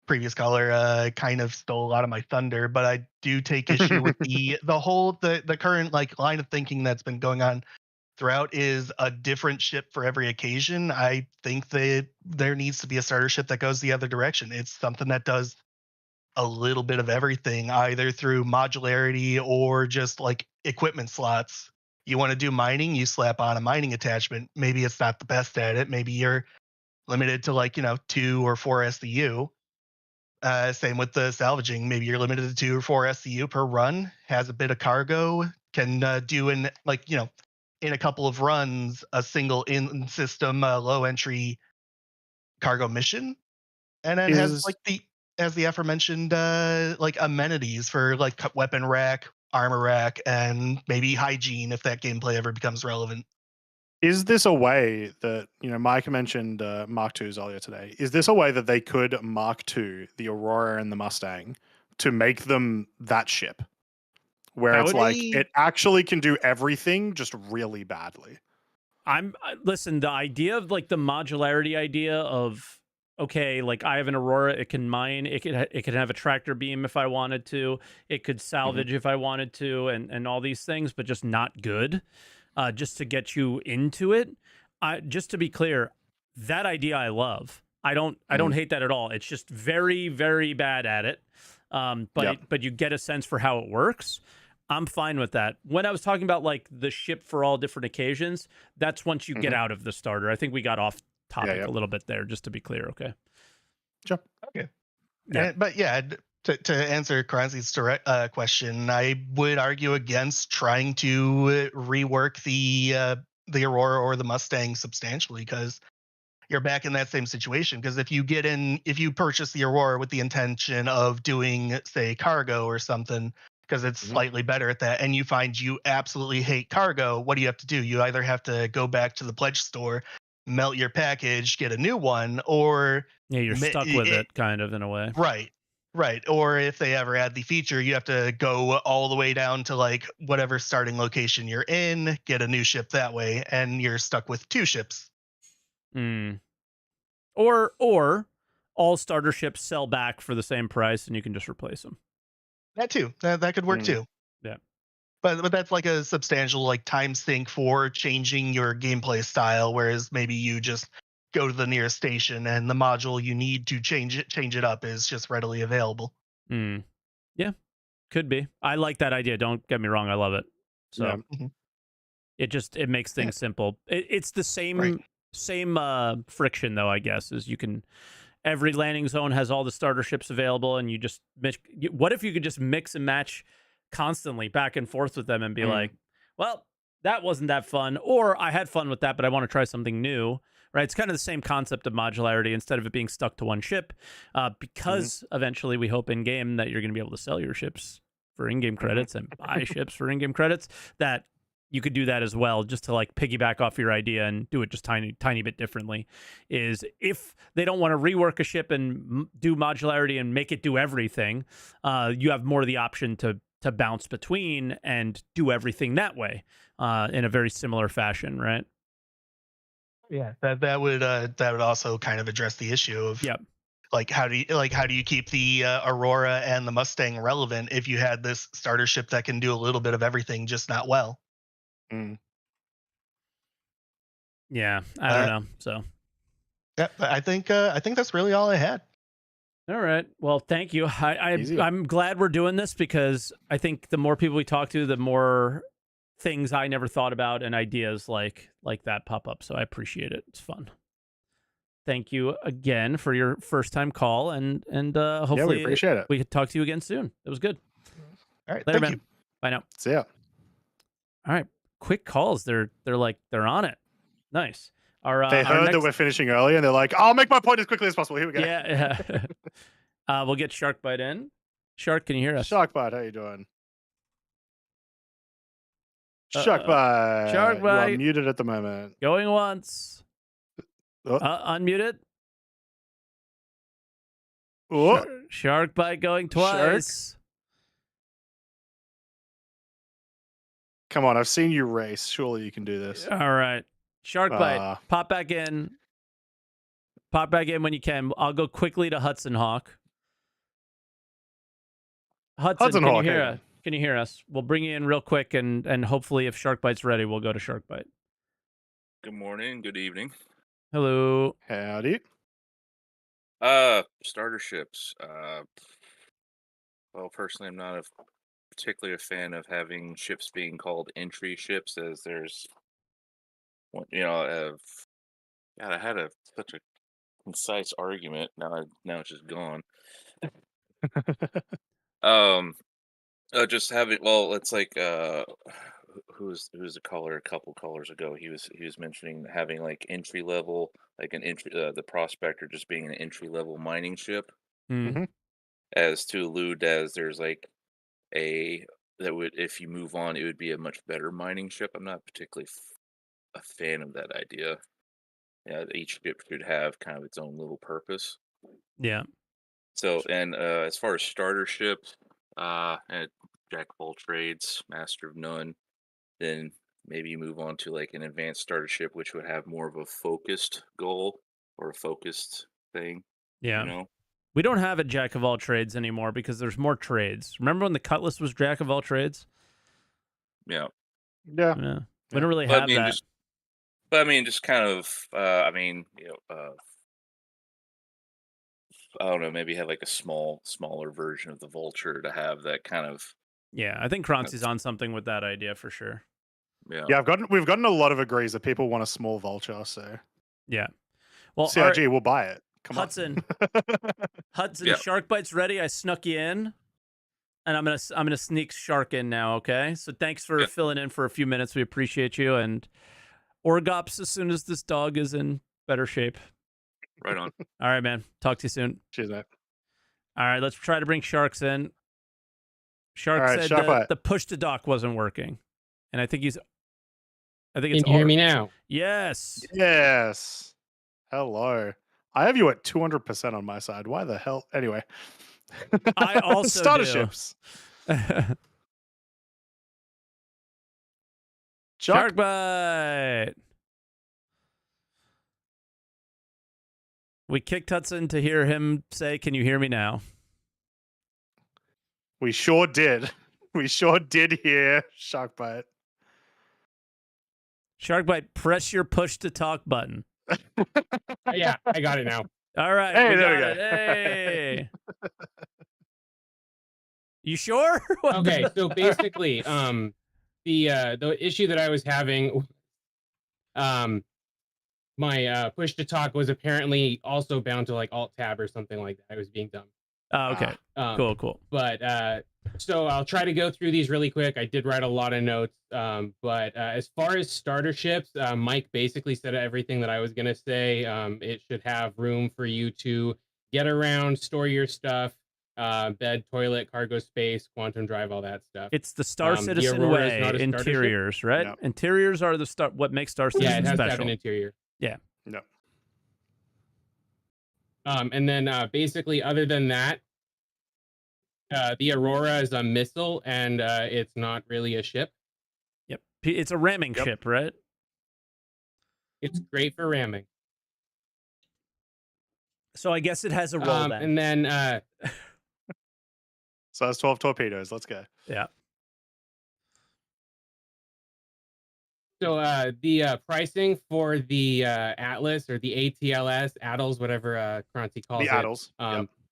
previous caller kind of stole a lot of my thunder, but I do take issue with the current like line of thinking that's been going on throughout is a different ship for every occasion. I think that there needs to be a starter ship that goes the other direction. It's something that does a little bit of everything, either through modularity or just like equipment slots. You want to do mining, you slap on a mining attachment. Maybe it's not the best at it. Maybe you're limited to like 2 or 4 SCU. Same with the salvaging. Maybe you're limited to 2 or 4 SCU per run. Has a bit of cargo. Can do in in a couple of runs a single in system low entry cargo mission, and then has the aforementioned like amenities for like weapon rack, armor rack, and maybe hygiene if that gameplay ever becomes relevant. Is this a way that, Mike mentioned Mark IIs earlier today. Is this a way that they could Mark II, the Aurora and the Mustang, to make them that ship? Where it's like, it actually can do everything just really badly. Listen, the idea of like the modularity idea of, okay, like I have an Aurora, it can mine, it can have a tractor beam if I wanted to, it could salvage if I wanted to, and all these things, but just not good. Just to get you into it. Just to be clear, that idea I love. I don't hate that at all. It's just very, very bad at it. But you get a sense for how it works. I'm fine with that. When I was talking about like the ship for all different occasions, that's once you get out of the starter. I think we got off topic a little bit there, just to be clear. Okay. Sure. Okay. Yeah. But yeah, to answer Croncy's direct question, I would argue against trying to rework the Aurora or the Mustang substantially, because you're back in that same situation. Because if you purchase the Aurora with the intention of doing, say, cargo or something, because it's slightly better at that, and you find you absolutely hate cargo, what do you have to do? You either have to go back to the pledge store, melt your package, get a new one, or you're stuck with it kind of in a way. Right. Or if they ever add the feature, you have to go all the way down to like whatever starting location you're in, get a new ship that way, and you're stuck with 2 ships. Or all starter ships sell back for the same price and you can just replace them. That too. That could work too. Yeah. But that's like a substantial like time sink for changing your gameplay style, whereas maybe you just go to the nearest station and the module you need to change it up is just readily available. Yeah, could be. I like that idea. Don't get me wrong. I love it. So it makes things simple. It's the same friction though, I guess, is every landing zone has all the starter ships available, and you just what if you could just mix and match constantly back and forth with them and be like, well, that wasn't that fun, or I had fun with that, but I want to try something new, right? It's kind of the same concept of modularity instead of it being stuck to one ship, because eventually we hope in game that you're going to be able to sell your ships for in-game credits and buy ships for in-game credits, that you could do that as well, just to like piggyback off your idea and do it just tiny bit differently. Is if they don't want to rework a ship and do modularity and make it do everything, you have more of the option to bounce between and do everything that way, in a very similar fashion, right? Yeah, that would also kind of address the issue of like how do you keep the Aurora and the Mustang relevant if you had this starter ship that can do a little bit of everything, just not well. Yeah, I don't know. So yeah, I think that's really all I had. All right. Well, thank you. Easy. I'm glad we're doing this because I think the more people we talk to, the more things I never thought about and ideas like that pop up. So I appreciate it. It's fun. Thank you again for your first time call, and hopefully yeah, we appreciate it. we could talk to you again soon. It was good. All right, Later, thank man. you. Bye now. See ya. All right, quick calls. They're on it. Nice. They heard that we're finishing early, and they're like, "I'll make my point as quickly as possible." Here we go. Yeah. We'll get Shark Bite in. Shark, can you hear us? Sharkbite, how you doing? Sharkbite. Sharkbite. You are muted at the moment. Going once. Oh. Unmuted. Oh. Shark Bite going twice. Come on, I've seen you race. Surely you can do this. All right. Shark Bite. Pop back in. Pop back in when you can. I'll go quickly to Hudson Hawk. Hudson Hawk, can you hear us? We'll bring you in real quick, and hopefully if Shark Bite's ready, we'll go to Shark Bite. Good morning, good evening. Hello. Howdy. Starter ships. Well, personally, I'm not particularly a fan of having ships being called entry ships, as there's, God, I had such a concise argument. Now it's just gone. Just having, well, it's like who's a caller a couple callers ago, he was mentioning having like entry level, like an entry the prospector just being an entry level mining ship, as to allude as there's like that would, if you move on, it would be a much better mining ship. I'm not particularly a fan of that idea. Yeah, each ship should have kind of its own little purpose. Yeah. So, and as far as starter ships, and jack of all trades, master of none, then maybe you move on to like an advanced starter ship, which would have more of a focused goal or a focused thing. Yeah. You know? We don't have a jack of all trades anymore because there's more trades. Remember when the Cutlass was jack of all trades? Yeah. Yeah. We don't really have that. Just kind of, I don't know, maybe have like a smaller version of the Vulture to have that kind of. Yeah, I think Croncy's on something with that idea for sure. Yeah. We've gotten a lot of agrees that people want a small Vulture, so yeah. Well, CIG, we'll buy it. Come Hudson. Hudson, Yeah. Shark Bite's ready. I snuck you in, and I'm gonna sneak Shark in now. Okay, so thanks for filling in for a few minutes. We appreciate you, and Orgops as soon as this dog is in better shape. Right on. All right, man. Talk to you soon. Cheers, mate. All right, let's try to bring Sharks in. Shark All right, said the push to dock wasn't working, and I think it's. Can you hear me now? Yes. Yes. Hello. I have you at 200% on my side. Why the hell? Anyway. I also starter do. ships. Shark Bite. We kicked Hudson to hear him say, "Can you hear me now?" We sure did. We sure did hear Shark Bite. Shark Bite, press your push to talk button. Yeah, I got it now. All right. Hey, we there got we go. it. Hey. You sure? Okay, so basically, the issue that I was having, my push to talk was apparently also bound to like Alt Tab or something like that. I was being dumb. Oh, okay. Cool. But so I'll try to go through these really quick. I did write a lot of notes. But as far as starter ships, Mike basically said everything that I was gonna say. It should have room for you to get around, store your stuff, bed, toilet, cargo space, quantum drive, all that stuff. It's the Star Citizen Aurora is way. not a starter Interiors, right? No. Interiors are what makes Star Citizen Yeah, it has special. to have an interior. Yeah. No. And then basically, other than that, the Aurora is a missile, and it's not really a ship. Yep. It's a ramming ship, right? It's great for ramming. So I guess it has a roll then. And then So that's 12 torpedoes. Let's go. Yeah. so the pricing for the Atlas or the ATLS, ATLS, whatever Croncy calls The it. Addles.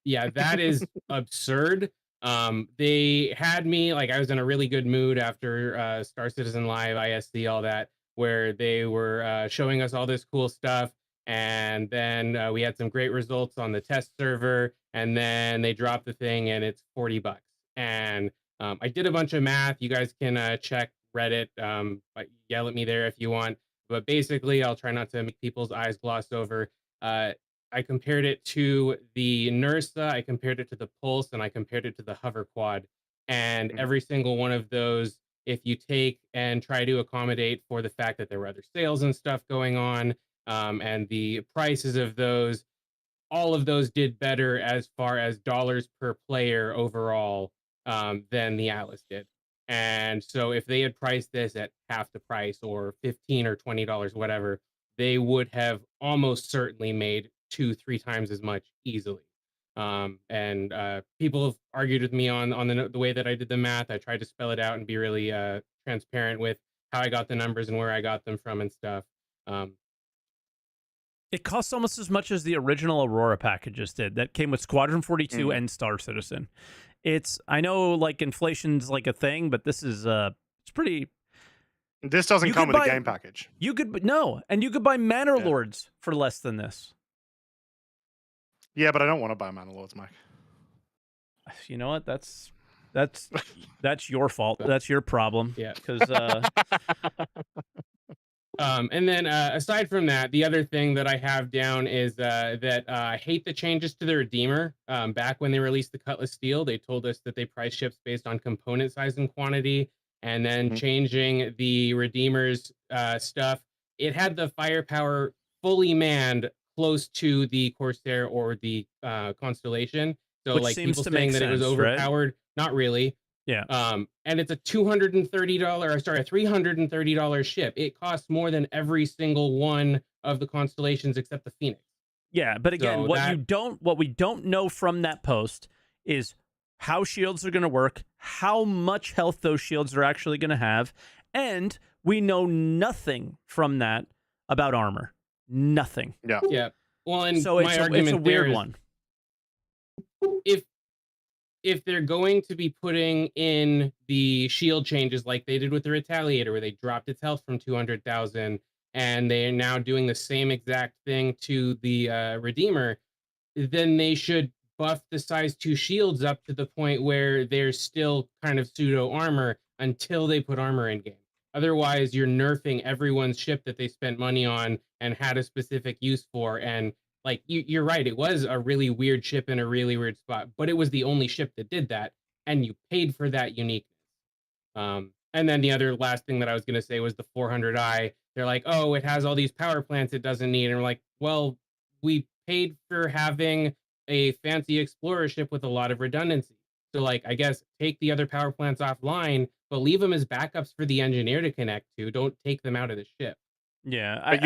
Yeah, that is absurd. They had me like I was in a really good mood after Star Citizen Live, ISC, all that, where they were showing us all this cool stuff, and then we had some great results on the test server, and then they dropped the thing, and it's $40. And I did a bunch of math. You guys can check Reddit, yell at me there if you want. But basically, I'll try not to make people's eyes gloss over. I compared it to the NERSA, I compared it to the Pulse, and I compared it to the Hover Quad. And Mhm. every single one of those, if you take and try to accommodate for the fact that there were other sales and stuff going on, and the prices of those, all of those did better as far as dollars per player overall than the Atlas did. And so if they had priced this at half the price or $15 or $20, whatever, they would have almost certainly made 2-3 times as much easily. And people have argued with me on the way that I did the math. I tried to spell it out and be really transparent with how I got the numbers and where I got them from and stuff. It costs almost as much as the original Aurora packages did. That came with Squadron 42 Mhm. and Star Citizen. I know like inflation's like a thing, but this is it's pretty. This doesn't You come could with a buy- game package. You could and you could buy Manor Yeah. Lords for less than this. Yeah, but I don't want to buy Manor Lords, Mike. You know what? That's your fault. That's your problem. Yeah. Because And then aside from that, the other thing that I have down is that I hate the changes to the Redeemer. Back when they released the Cutlass Steel, they told us that they price ships based on component size and quantity, and then Mhm. changing the Redeemer's stuff, it had the firepower fully manned close to the Corsair or the Constellation. So Which like seems people to saying make that it was sense, right? overpowered, not really. Yeah. And it's a $330 ship. It costs more than every single one of the constellations except the Phoenix. Yeah, but again, So what we don't know from that post is how shields are going to work, how much health those shields are actually going to have, and we know nothing from that about armor. Nothing. Yeah. Yeah. Well, and So my it's argument a weird there is one. if they're going to be putting in the shield changes like they did with the Retaliator, where they dropped its health from 200,000, and they are now doing the same exact thing to the Redeemer, then they should buff the size 2 shields up to the point where they're still kind of pseudo armor until they put armor in game. Otherwise, you're nerfing everyone's ship that they spent money on and had a specific use for. And like you're right, it was a really weird ship in a really weird spot, but it was the only ship that did that, and you paid for that uniqueness. And then the other last thing that I was going to say was the 400i. They're like, oh, it has all these power plants it doesn't need. And we're like, well, we paid for having a fancy explorer ship with a lot of redundancy. So, like, I guess take the other power plants offline, but leave them as backups for the engineer to connect to. Don't take them out of the ship. Yeah, But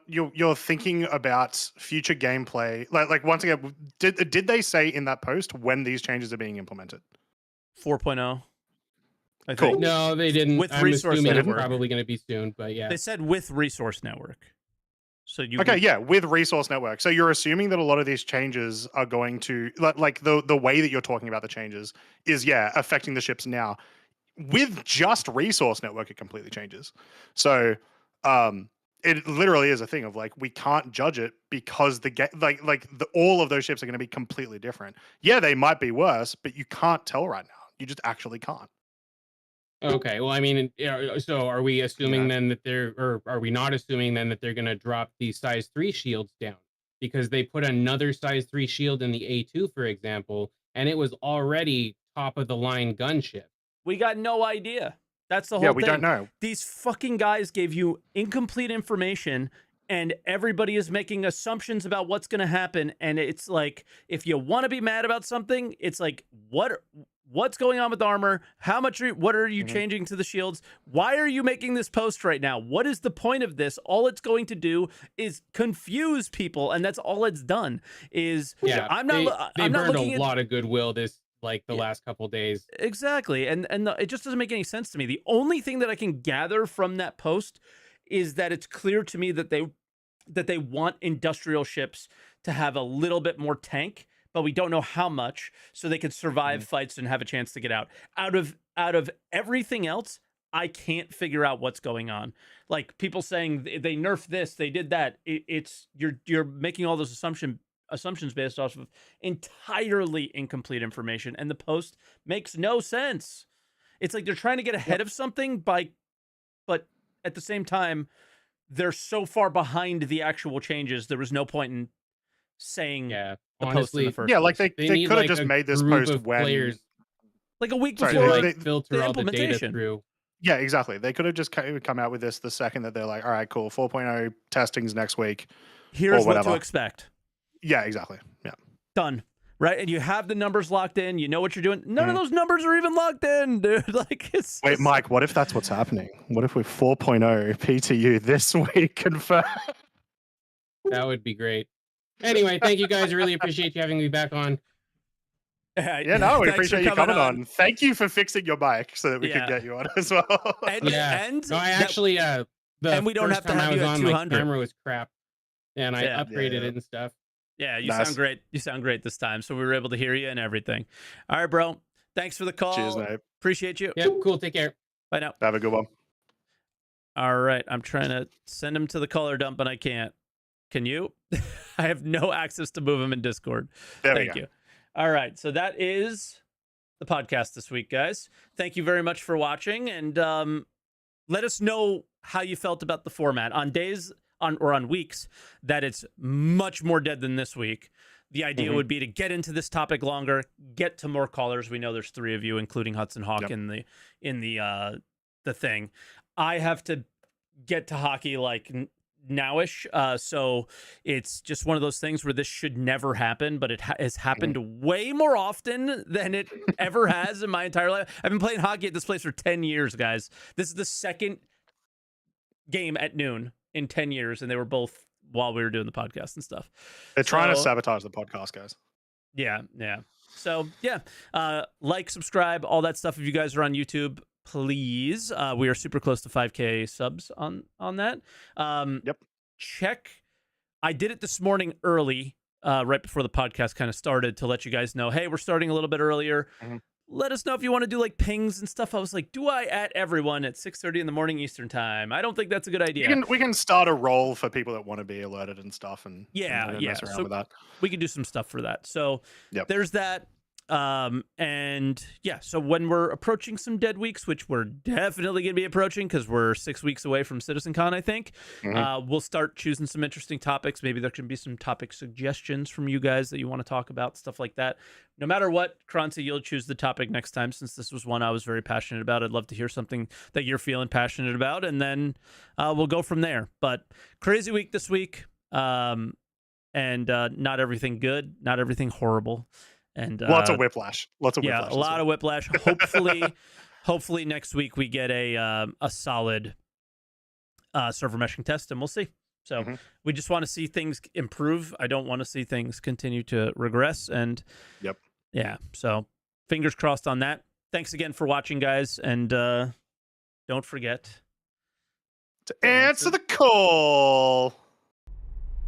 you're thinking about future gameplay. Like once again, did they say in that post when these changes are being implemented? 4.0. I Cool. think. No, they didn't. With I'm Resource assuming it's Network. probably going to be soon, but yeah. They said with Resource Network. So you Okay, yeah, with Resource Network. So you're assuming that a lot of these changes are going to like the way that you're talking about the changes is affecting the ships now. With just Resource Network, it completely changes. So it literally is a thing of like we can't judge it because all of those ships are going to be completely different. Yeah, they might be worse, but you can't tell right now. You just actually can't. Okay, well, I mean, so are we assuming Yeah. then that or are we not assuming then that they're going to drop the size 3 shields down? Because they put another size 3 shield in the A2, for example, and it was already top of the line gunship. We got no idea. That's the whole Yeah, thing. we don't know. These fucking guys gave you incomplete information, and everybody is making assumptions about what's going to happen. And it's like, if you want to be mad about something, it's like, what's going on with armor? What are you changing to the shields? Why are you making this post right now? What is the point of this? All it's going to do is confuse people, and that's all it's done. Yeah, I'm not. They I'm not burned looking a at lot of goodwill the last couple days. exactly, and it just doesn't make any sense to me. The only thing that I can gather from that post is that it's clear to me that they want industrial ships to have a little bit more tank, but we don't know how much, so they could survive fights and have a chance to get out. Out of everything else, I can't figure out what's going on. Like people saying they nerfed this, they did that. It's you're making all those assumptions based off of entirely incomplete information, and the post makes no sense. It's like they're trying to get ahead of something but at the same time, they're so far behind the actual changes. There was no point in saying the post in the first like place. they could have just made this post when like a week Sorry, before they filter the all the data implementation. through. Yeah, exactly. They could have just come out with this the second that they're like, all right, cool, 4.0 testing's next week. Here's or what whatever. to expect. Yeah, exactly. Yeah. Done. Right? And you have the numbers locked in. You know what you're doing. None of those numbers are even locked in, dude. Like it's Wait, just... Mike, what if that's what's happening? What if we're 4.0 PTU this week confirmed? That would be great. Anyway, thank you guys. I really appreciate you having me back on. Yeah, no, we appreciate you coming on. Thank you for fixing your bike so that we could get you on as well. And no, I actually and we don't have to have you at 200. My camera was crap, and I upgraded it and stuff. Yeah, you sound great. You sound great this time. So we were able to hear you and everything. All right, bro. Thanks for the call. Cheers, mate. Appreciate you. Yep, cool. Take care. Bye now. Have a good one. All right, I'm trying to send him to the color dump, but I can't. Can you? I have no access to move him in Discord. Thank you. All right, so that is the podcast this week, guys. Thank you very much for watching, and let us know how you felt about the format on days on weeks that it's much more dead than this week. The idea would be to get into this topic longer, get to more callers. We know there's 3 of you, including Hudson Hawk in the thing. I have to get to hockey like nowish, so it's just one of those things where this should never happen, but it has happened way more often than it ever has in my entire life. I've been playing hockey at this place for 10 years, guys. This is the second game at noon in 10 years, and they were both while we were doing the podcast and stuff. They're trying to sabotage the podcast, guys. Yeah. So like, subscribe, all that stuff. If you guys are on YouTube, please. We are super close to 5K subs on that. Check. I did it this morning early, right before the podcast kind of started, to let you guys know, hey, we're starting a little bit earlier. Let us know if you want to do like pings and stuff. I was like, do I at everyone at 6:30 in the morning Eastern time? I don't think that's a good idea. We can start a roll for people that want to be alerted and stuff, and mess around with that. We can do some stuff for that. So there's that. And so when we're approaching some dead weeks, which we're definitely going to be approaching because we're 6 weeks away from CitizenCon, I think, we'll start choosing some interesting topics. Maybe there can be some topic suggestions from you guys that you want to talk about, stuff like that. No matter what, Croncy, you'll choose the topic next time, since this was one I was very passionate about. I'd love to hear something that you're feeling passionate about, and then we'll go from there. But crazy week this week, and not everything good, not everything horrible. And lots of whiplash. A lot of whiplash. Hopefully next week we get a solid server meshing test, and we'll see. So we just want to see things improve. I don't want to see things continue to regress. And so fingers crossed on that. Thanks again for watching, guys, and don't forget to answer the call.